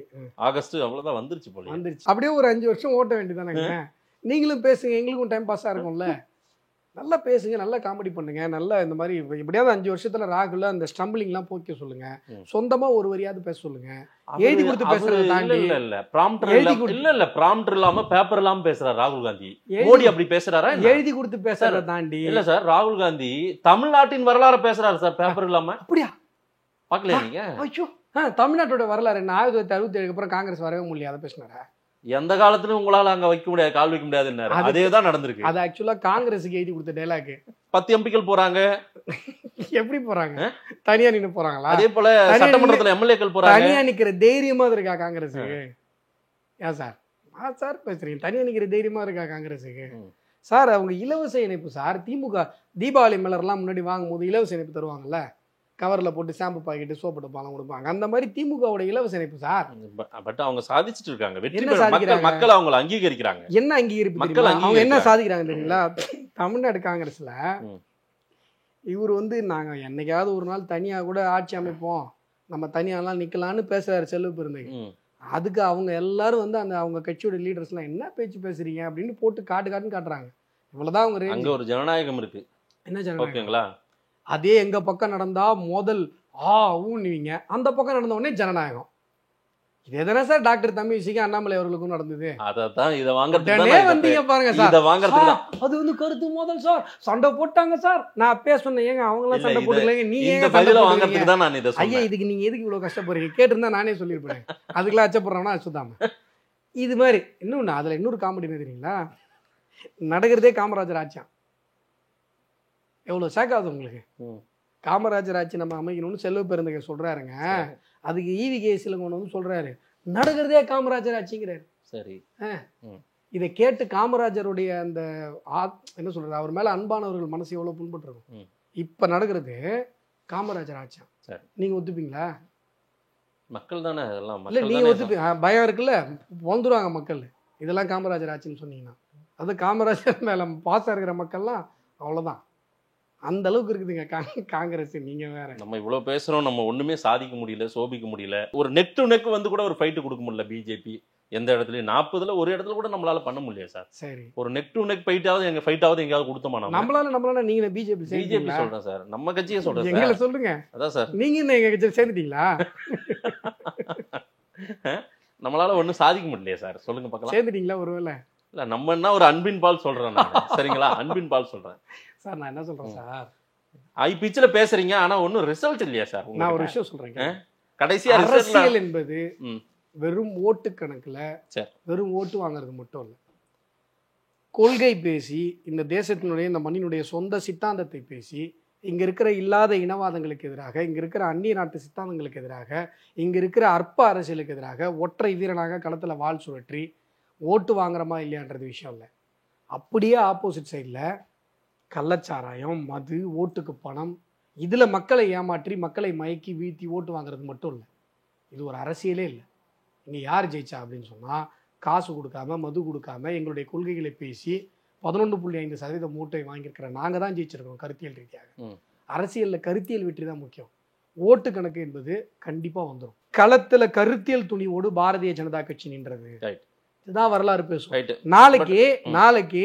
ஆகஸ்ட் அவ்வளவுதான் வந்துருச்சு போல. வந்துருச்சு. அப்படியே ஒரு 5 வருஷம் ஓட்ட வேண்டியதானங்க. நீங்களும் பேசுங்க, எங்களுக்கும் டைம் பாஸா இருக்கும்ல. நல்லா பேசுங்க, நல்லா காமெடி பண்ணுங்க, நல்லா இந்த மாதிரி எப்படியாவது 5 வருஷத்துல ராகுல அந்த ஸ்டம்பிளிங்லாம் போக்க சொல்லுங்க. சொந்தமா ஒரு வரியாவது பேச சொல்லுங்க. எழுதி கொடுத்து பேசுறது தாண்டி இல்ல ப்ராம்ப்டர் இல்லாம பேப்பர் இல்லாம பேசுறாரு ராகுல் காந்தி. மோடி அப்படி பேசுறாரா? எழுதி கொடுத்து பேசுறத தாண்டி இல்ல சார், ராகுல் காந்தி தமிழ்நாட்டின் வரலாறு பேசுறாரு சார் பேப்பர் இல்லாம. அப்படியா? பாக்கலையா நீங்க? ஐயோ, தமிழ்நாட்டோட வரலாறு என்ன? 1967 அப்புறம் காங்கிரஸ் வரவே முடியாது பேசினாரா? எந்த காலத்திலும் உங்களால அங்க வைக்க முடியாது, கால் வைக்க முடியாது. அதேதான் நடந்திருக்கு. அது ஆக்சுவலா காங்கிரஸுக்கு எழுதி கொடுத்த டைலாக். 10 எம்பிக்கள் போறாங்க. எப்படி போறாங்க? தனியா நின்னு போறாங்களா? அதே போல சட்டமன்றத்துல எம்எல்ஏக்கள் போறாங்க. தனியா நிக்கிற தைரியமா இருக்கா காங்கிரஸுக்கு? ஏன் சார் சார் பேசுறீங்க? தனியா நிக்கிற தைரியமா இருக்கா காங்கிரஸுக்கு? சார் அவங்க இலவச இணைப்பு சார். திமுக தீபாவளி மலர்லாம் முன்னாடி வாங்கும் போது இலவச இணைப்பு தருவாங்கல்ல, கவர்ல போட்டு ஷாம்பு பாக்கெட்டு சோப்பு பாலம் கொடுப்பாங்க. அந்த மாதிரி திமுகவோட இலவச இணைப்பு சார். பட் அவங்க சாதிச்சுட்டு இருக்காங்க, மக்கள் அவங்களை அங்கீகரிக்கிறாங்க. என்ன அங்கீகரிப்பு? அவங்க என்ன சாதிக்கிறாங்க தெரியுங்களா? தமிழ்நாடு காங்கிரஸ்ல இவர் நாங்க என்னைக்காவது ஒரு நாள் தனியா கூட ஆட்சி அமைப்போம், நம்ம தனியாலாம் நிக்கலாம்னு பேசுறாரு செல்வ பெருந்தகை. அதுக்கு அவங்க எல்லாரும் அந்த அவங்க கட்சியோட லீடர்ஸ் எல்லாம் என்ன பேச்சு பேசுறீங்க அப்படின்னு போட்டு காட்டுன்னு காட்டுறாங்க. இவ்வளவுதான் அவங்க. அங்க ஒரு ஜனநாயகம் இருக்கு. என்ன ஜனநாயகங்களா? அதே எங்க பக்கம் நடந்தா முதல் ஊன்னுவீங்க, அந்த பக்கம் நடந்த உடனே ஜனநாயகம். இது எதனா சார் டாக்டர் தமிழிசைக்கு அண்ணாமலை அவர்களுக்கும் நடந்தது. அதான் இதை வாங்குறதுக்கு வந்தீங்க பாருங்க சார். அது கருத்து மோதல் சார், சண்டை போட்டாங்க சார். நான் அப்பயே சொன்னேன், ஏங்க அவங்க எல்லாம் சண்டை போட்டுக்கலங்க, நீங்க ஐயா இதுக்கு நீங்க எதுக்கு இவ்வளவு கஷ்டப்படுறீங்க? கேட்டிருந்தா நானே சொல்லியிருப்பேன். அதுக்கெல்லாம் அச்சப்படுறோம்னா அச்சுதாம. இது மாதிரி இன்னொன்னு, அதுல இன்னொரு காமெடி என்ன தெரியுங்களா? நடக்கிறதே காமராஜர் ஆட்சியா. எவ்வளவு சேக்காது உங்களுக்கு? காமராஜர் ஆட்சி நம்ம அமைக்கணும்னு செல்வ பெருந்தகை சொல்றாருங்க. அதுக்கு ஈவி.கே. இளங்கோவன் சொல்றாரு, நடக்கிறதே காமராஜர் ஆட்சிங்கிறாரு. சரி, இதை கேட்டு காமராஜருடைய அந்த என்ன சொல்றது, அவர் மேல அன்பானவர்கள் மனசு எவ்வளவு புண்பட்டுருக்கும். இப்ப நடக்கிறது காமராஜர் ஆட்சியா. நீங்க ஒத்துப்பீங்களா? மக்கள் தானே அதெல்லாம். இல்ல நீங்க ஒத்துப்பீங்க? பயம் இருக்குல்ல, வந்துருவாங்க மக்கள் இதெல்லாம் காமராஜர் ஆட்சின்னு சொன்னீங்கன்னா. அது காமராஜர் மேல பாசம் இருக்கிற மக்கள்லாம் அவ்வளவுதான். அந்த அளவுக்கு இருக்குதுங்க காங்கிரஸ். நீங்க வேற. நம்ம இவ்வளவு பேசுறோம், நம்ம ஒண்ணுமே சாதிக்க முடியல, சோபிக்க முடியல. ஒரு நெக் டு நெக் கூட ஒரு ஃபைட் கொடுக்க முடியல பிஜேபி. எந்த இடத்துலயும் 40ல ஒரு இடத்துல கூட நம்மளால பண்ண முடியல சார். சரி, ஒரு நெக் டு நெக் ஃபைட்டாவது எங்க ஃபைட்டாவது எங்கயாவது கொடுத்தோமா? நம்மளால நீங்க பிஜேபி சொல்றேன் சார், நம்ம கட்சியே சொல்றேன். எங்களை சொல்லுங்க. அதான் சார், நீங்க என்ன எங்க கட்சியில சேர்ந்துட்டீங்களா? நம்மளால ஒண்ணும் சாதிக்க முடியலையே சார், சொல்லுங்க பார்க்கலாம். சேர்ந்துட்டீங்களா? ஒருவேளை இல்ல, நம்ம என்ன ஒரு அன்பின் பால் சொல்றேன். சரிங்களா, அன்பின் பால் சொல்றேன் சார். நான் என்ன சொல்றேன் சார், ஐ பிச்சில பேசுறீங்க, ஆனா ஒன்னும் ரிசல்ட் இல்லையா சார்? நான் ஒரு விஷயம் சொல்றேன். கடைசியா அரசியல் என்பது வெறும் ஓட்டு கணக்குல சரி. வெறும் ஓட்டு வாங்குறது மட்டும் இல்லை, கொள்கை பேசி இந்த தேசத்தினுடைய இந்த மண்ணினுடைய சொந்த சித்தாந்தத்தை பேசி இங்க இருக்கிற இல்லாத இனவாதங்களுக்கு எதிராக, இங்க இருக்கிற அந்நிய நாட்டு சித்தாந்தங்களுக்கு எதிராக, இங்க இருக்கிற அற்ப அரசியலுக்கு எதிராக ஒற்றை வீரனாக களத்துல வாள் சுழற்றி ஓட்டு வாங்குறமா இல்லையான்றது விஷயம் இல்லை. அப்படியே ஆப்போசிட் சைடில் கள்ளச்சாராயம், மது, ஓட்டுக்கு பணம், இதுல மக்களை ஏமாற்றி மக்களை மயக்கி வீழ்த்தி ஓட்டு வாங்குறது மட்டும் இல்லை. இது ஒரு அரசியலே இல்லை. இங்க யார் ஜெயிச்சா அப்படின்னு சொன்னா, காசு கொடுக்காம மது கொடுக்காம எங்களுடைய கொள்கைகளை பேசி 11.5% மூட்டை வாங்கியிருக்கிற நாங்க தான் ஜெயிச்சிருக்கோம் கருத்தியல் ரீதியாக. அரசியல்ல கருத்தியல் வெற்றி தான் முக்கியம். ஓட்டு கணக்கு என்பது கண்டிப்பா வந்துடும். களத்துல கருத்தியல் துணிவோடு பாரதிய ஜனதா கட்சி நின்றது. இதுதான் வரலாறு பேசும். நாளைக்கு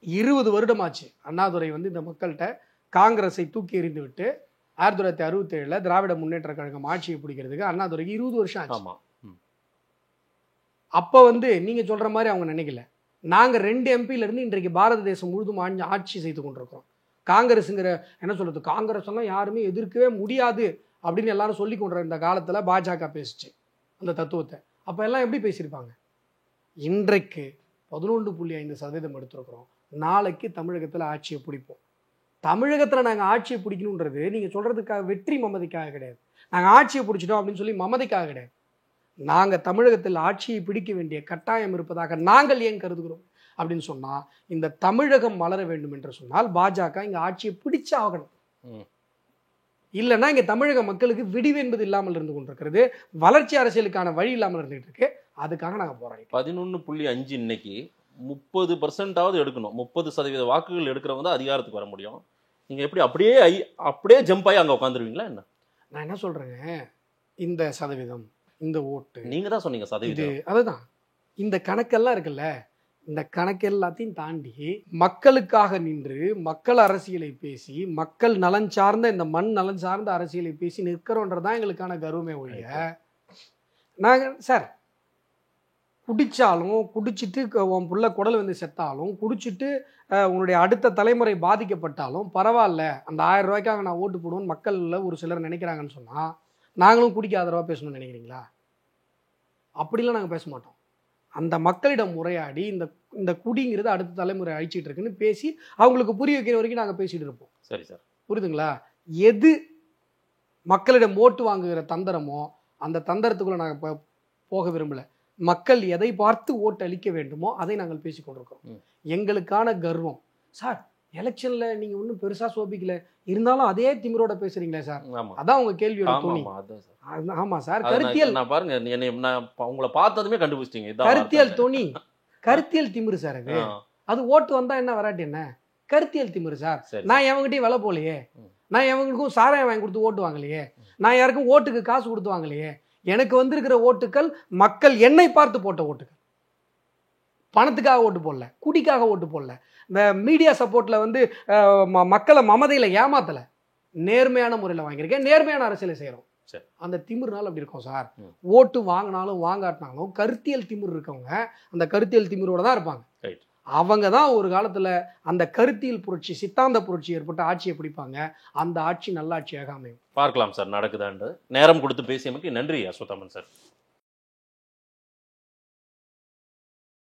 20 வருடமாச்சு அண்ணாதுரை இந்த மக்கள்கிட்ட காங்கிரஸை தூக்கி எறிந்து விட்டு 1967 திராவிட முன்னேற்ற கழகம் ஆட்சியை பிடிக்கிறதுக்கு அண்ணாதுரைக்கு 20 வருஷம் ஆச்சு. அப்ப நீங்க சொல்ற மாதிரி அவங்க நினைக்கல. நாங்க 2 எம்பில இருந்து இன்றைக்கு பாரத தேசம் முழுதும் ஆட்சி செய்து கொண்டிருக்கிறோம். காங்கிரஸுங்கிற என்ன சொல்றது, காங்கிரஸ் எல்லாம் யாருமே எதிர்க்கவே முடியாது அப்படின்னு எல்லாரும் சொல்லி கொண்டு இந்த காலத்துல பாஜக பேசிச்சு அந்த தத்துவத்தை. அப்ப எல்லாம் எப்படி பேசியிருப்பாங்க? இன்றைக்கு 11.5% எடுத்திருக்கிறோம். நாளைக்கு தமிழகத்துல ஆட்சியை பிடிப்போம். தமிழகத்துல நாங்க ஆட்சியை பிடிக்கணுன்றது நீங்க சொல்றதுக்காக வெற்றி மமதைக்காக கிடையாது. நாங்க ஆட்சியை பிடிச்சிட்டோம் அப்படின்னு சொல்லி மமதைக்காக கிடையாது. நாங்க தமிழகத்தில் ஆட்சியை பிடிக்க வேண்டிய கட்டாயம் இருப்பதாக நாங்கள் ஏன் கருதுகிறோம் அப்படின்னு சொன்னா, இந்த தமிழகம் மலர வேண்டும் என்று சொன்னால் பாஜக இங்க ஆட்சியை பிடிச்சு ஆகணும். இல்லைன்னா இங்க தமிழக மக்களுக்கு விடிவு என்பது இல்லாமல் இருந்து கொண்டிருக்கிறது, வளர்ச்சி அரசியலுக்கான வழி இல்லாமல் இருந்துட்டு இருக்கு. அதுக்காக நாங்க போராடி 11.5 இன்னைக்கு 30% எடுக்கணும். 30% வாக்குகள் எடுக்கிறவங்க தான் அதிகாரத்துக்கு வர முடியும். நீங்க எப்படி அப்படியே ஜம்ப் ஆகி அங்க உட்காந்துருவீங்களா என்ன? நான் என்ன சொல்றேங்க, இந்த சதவீதம், இந்த ஓட்டு நீங்க தான் சொன்னீங்க சதவீதம். அதுதான் இந்த கணக்கெல்லாம் இருக்குல்ல, இந்த கணக்கு எல்லாத்தையும் தாண்டி மக்களுக்காக நின்று மக்கள் அரசியலை பேசி மக்கள் நலன் சார்ந்த இந்த மண் நலன் சார்ந்த அரசியலை பேசி நிற்கிறோன்றதான் எங்களுக்கான கர்வமே ஒழிய, நாங்க சார் குடிச்சாலும் குடிச்சிட்டு உன் புள்ள குடல் செத்தாலும் குடிச்சிட்டு உன்னுடைய அடுத்த தலைமுறை பாதிக்கப்பட்டாலும் பரவாயில்ல, அந்த 1000 ரூபாய்க்காக நான் ஓட்டு போடுவேன் மக்கள்ல ஒரு சிலர் நினைக்கிறாங்கன்னு சொன்னா நாங்களும் குடிக்க ஆதரவா பேசணும்னு நினைக்கிறீங்களா? அப்படிலாம் நாங்கள் பேச மாட்டோம். அந்த மக்களிடம் முறையாடி இந்த குடிங்கிறது அடுத்த தலைமுறை அழிச்சிட்டு இருக்குன்னு பேசி அவங்களுக்கு புரிய வைக்கிற வரைக்கும் நாங்கள் பேசிட்டு இருப்போம். சரி சார், புரியுதுங்களா? எது மக்களிடம் ஓட்டு வாங்குகிற தந்திரமோ அந்த தந்திரத்துக்குள்ள நாங்கள் போக விரும்பல. மக்கள் எதை பார்த்து ஓட்டு அளிக்க வேண்டுமோ அதை நாங்கள் பேசி கொண்டிருக்கிறோம். எங்களுக்கான கர்வம் சார், எலெக்ஷன்ல நீங்க ஒன்றும் பெருசா சோபிக்கல, இருந்தாலும் அதே திமிரோட பேசுறீங்களே சார், அதான் உங்க கேள்வியோட துணி. ஆமா சார், கருத்தியல் பாருங்க, உங்களை பார்த்ததுமே கண்டுபிடிச்சிட்டீங்க. கருத்தியல் துணி, கருத்தியல் திமிரு சார். அது ஓட்டு வந்தா என்ன வராட்டி என்ன, கருத்தியல் திமிரு சார். நான் எவங்கிட்டையும் விலை போலையே, நான் எவங்களுக்கும் சாராயம் வாங்கி கொடுத்து ஓட்டு வாங்கலையே, நான் யாருக்கும் ஓட்டுக்கு காசு கொடுத்து வாங்கலையே. எனக்கு வந்திருக்கிற ஓட்டுக்கள் மக்கள் என்னை பார்த்து போட்ட ஓட்டுகள். பணத்துக்காக ஓட்டு போடல, குடிக்காக ஓட்டு போடல, இந்த மீடியா சப்போர்ட்ல மக்களை மமதையில ஏமாத்தல, நேர்மையான முறையில் வாங்கியிருக்கேன், நேர்மையான அரசியலை செய்யறோம். அந்த திமிர்னால அப்படி இருக்கும் சார். ஓட்டு வாங்கினாலும் வாங்காட்டினாலும் கருத்தியல் திமிர் இருக்கவங்க அந்த கருத்தியல் திமிரோட தான் இருப்பாங்க. அவங்க தான் ஒரு காலத்துல அந்த கருத்தியல் புரட்சி, சித்தாந்த புரட்சி ஏற்பட்ட ஆட்சியை பிடிப்பாங்க. அந்த ஆட்சி நல்ல ஆட்சியாக அமையும். பார்க்கலாம் சார் நடக்குதான்னு. நேரம் கொடுத்து பேசியமைக்கு நன்றி அஸ்வத்தாமன் சார்.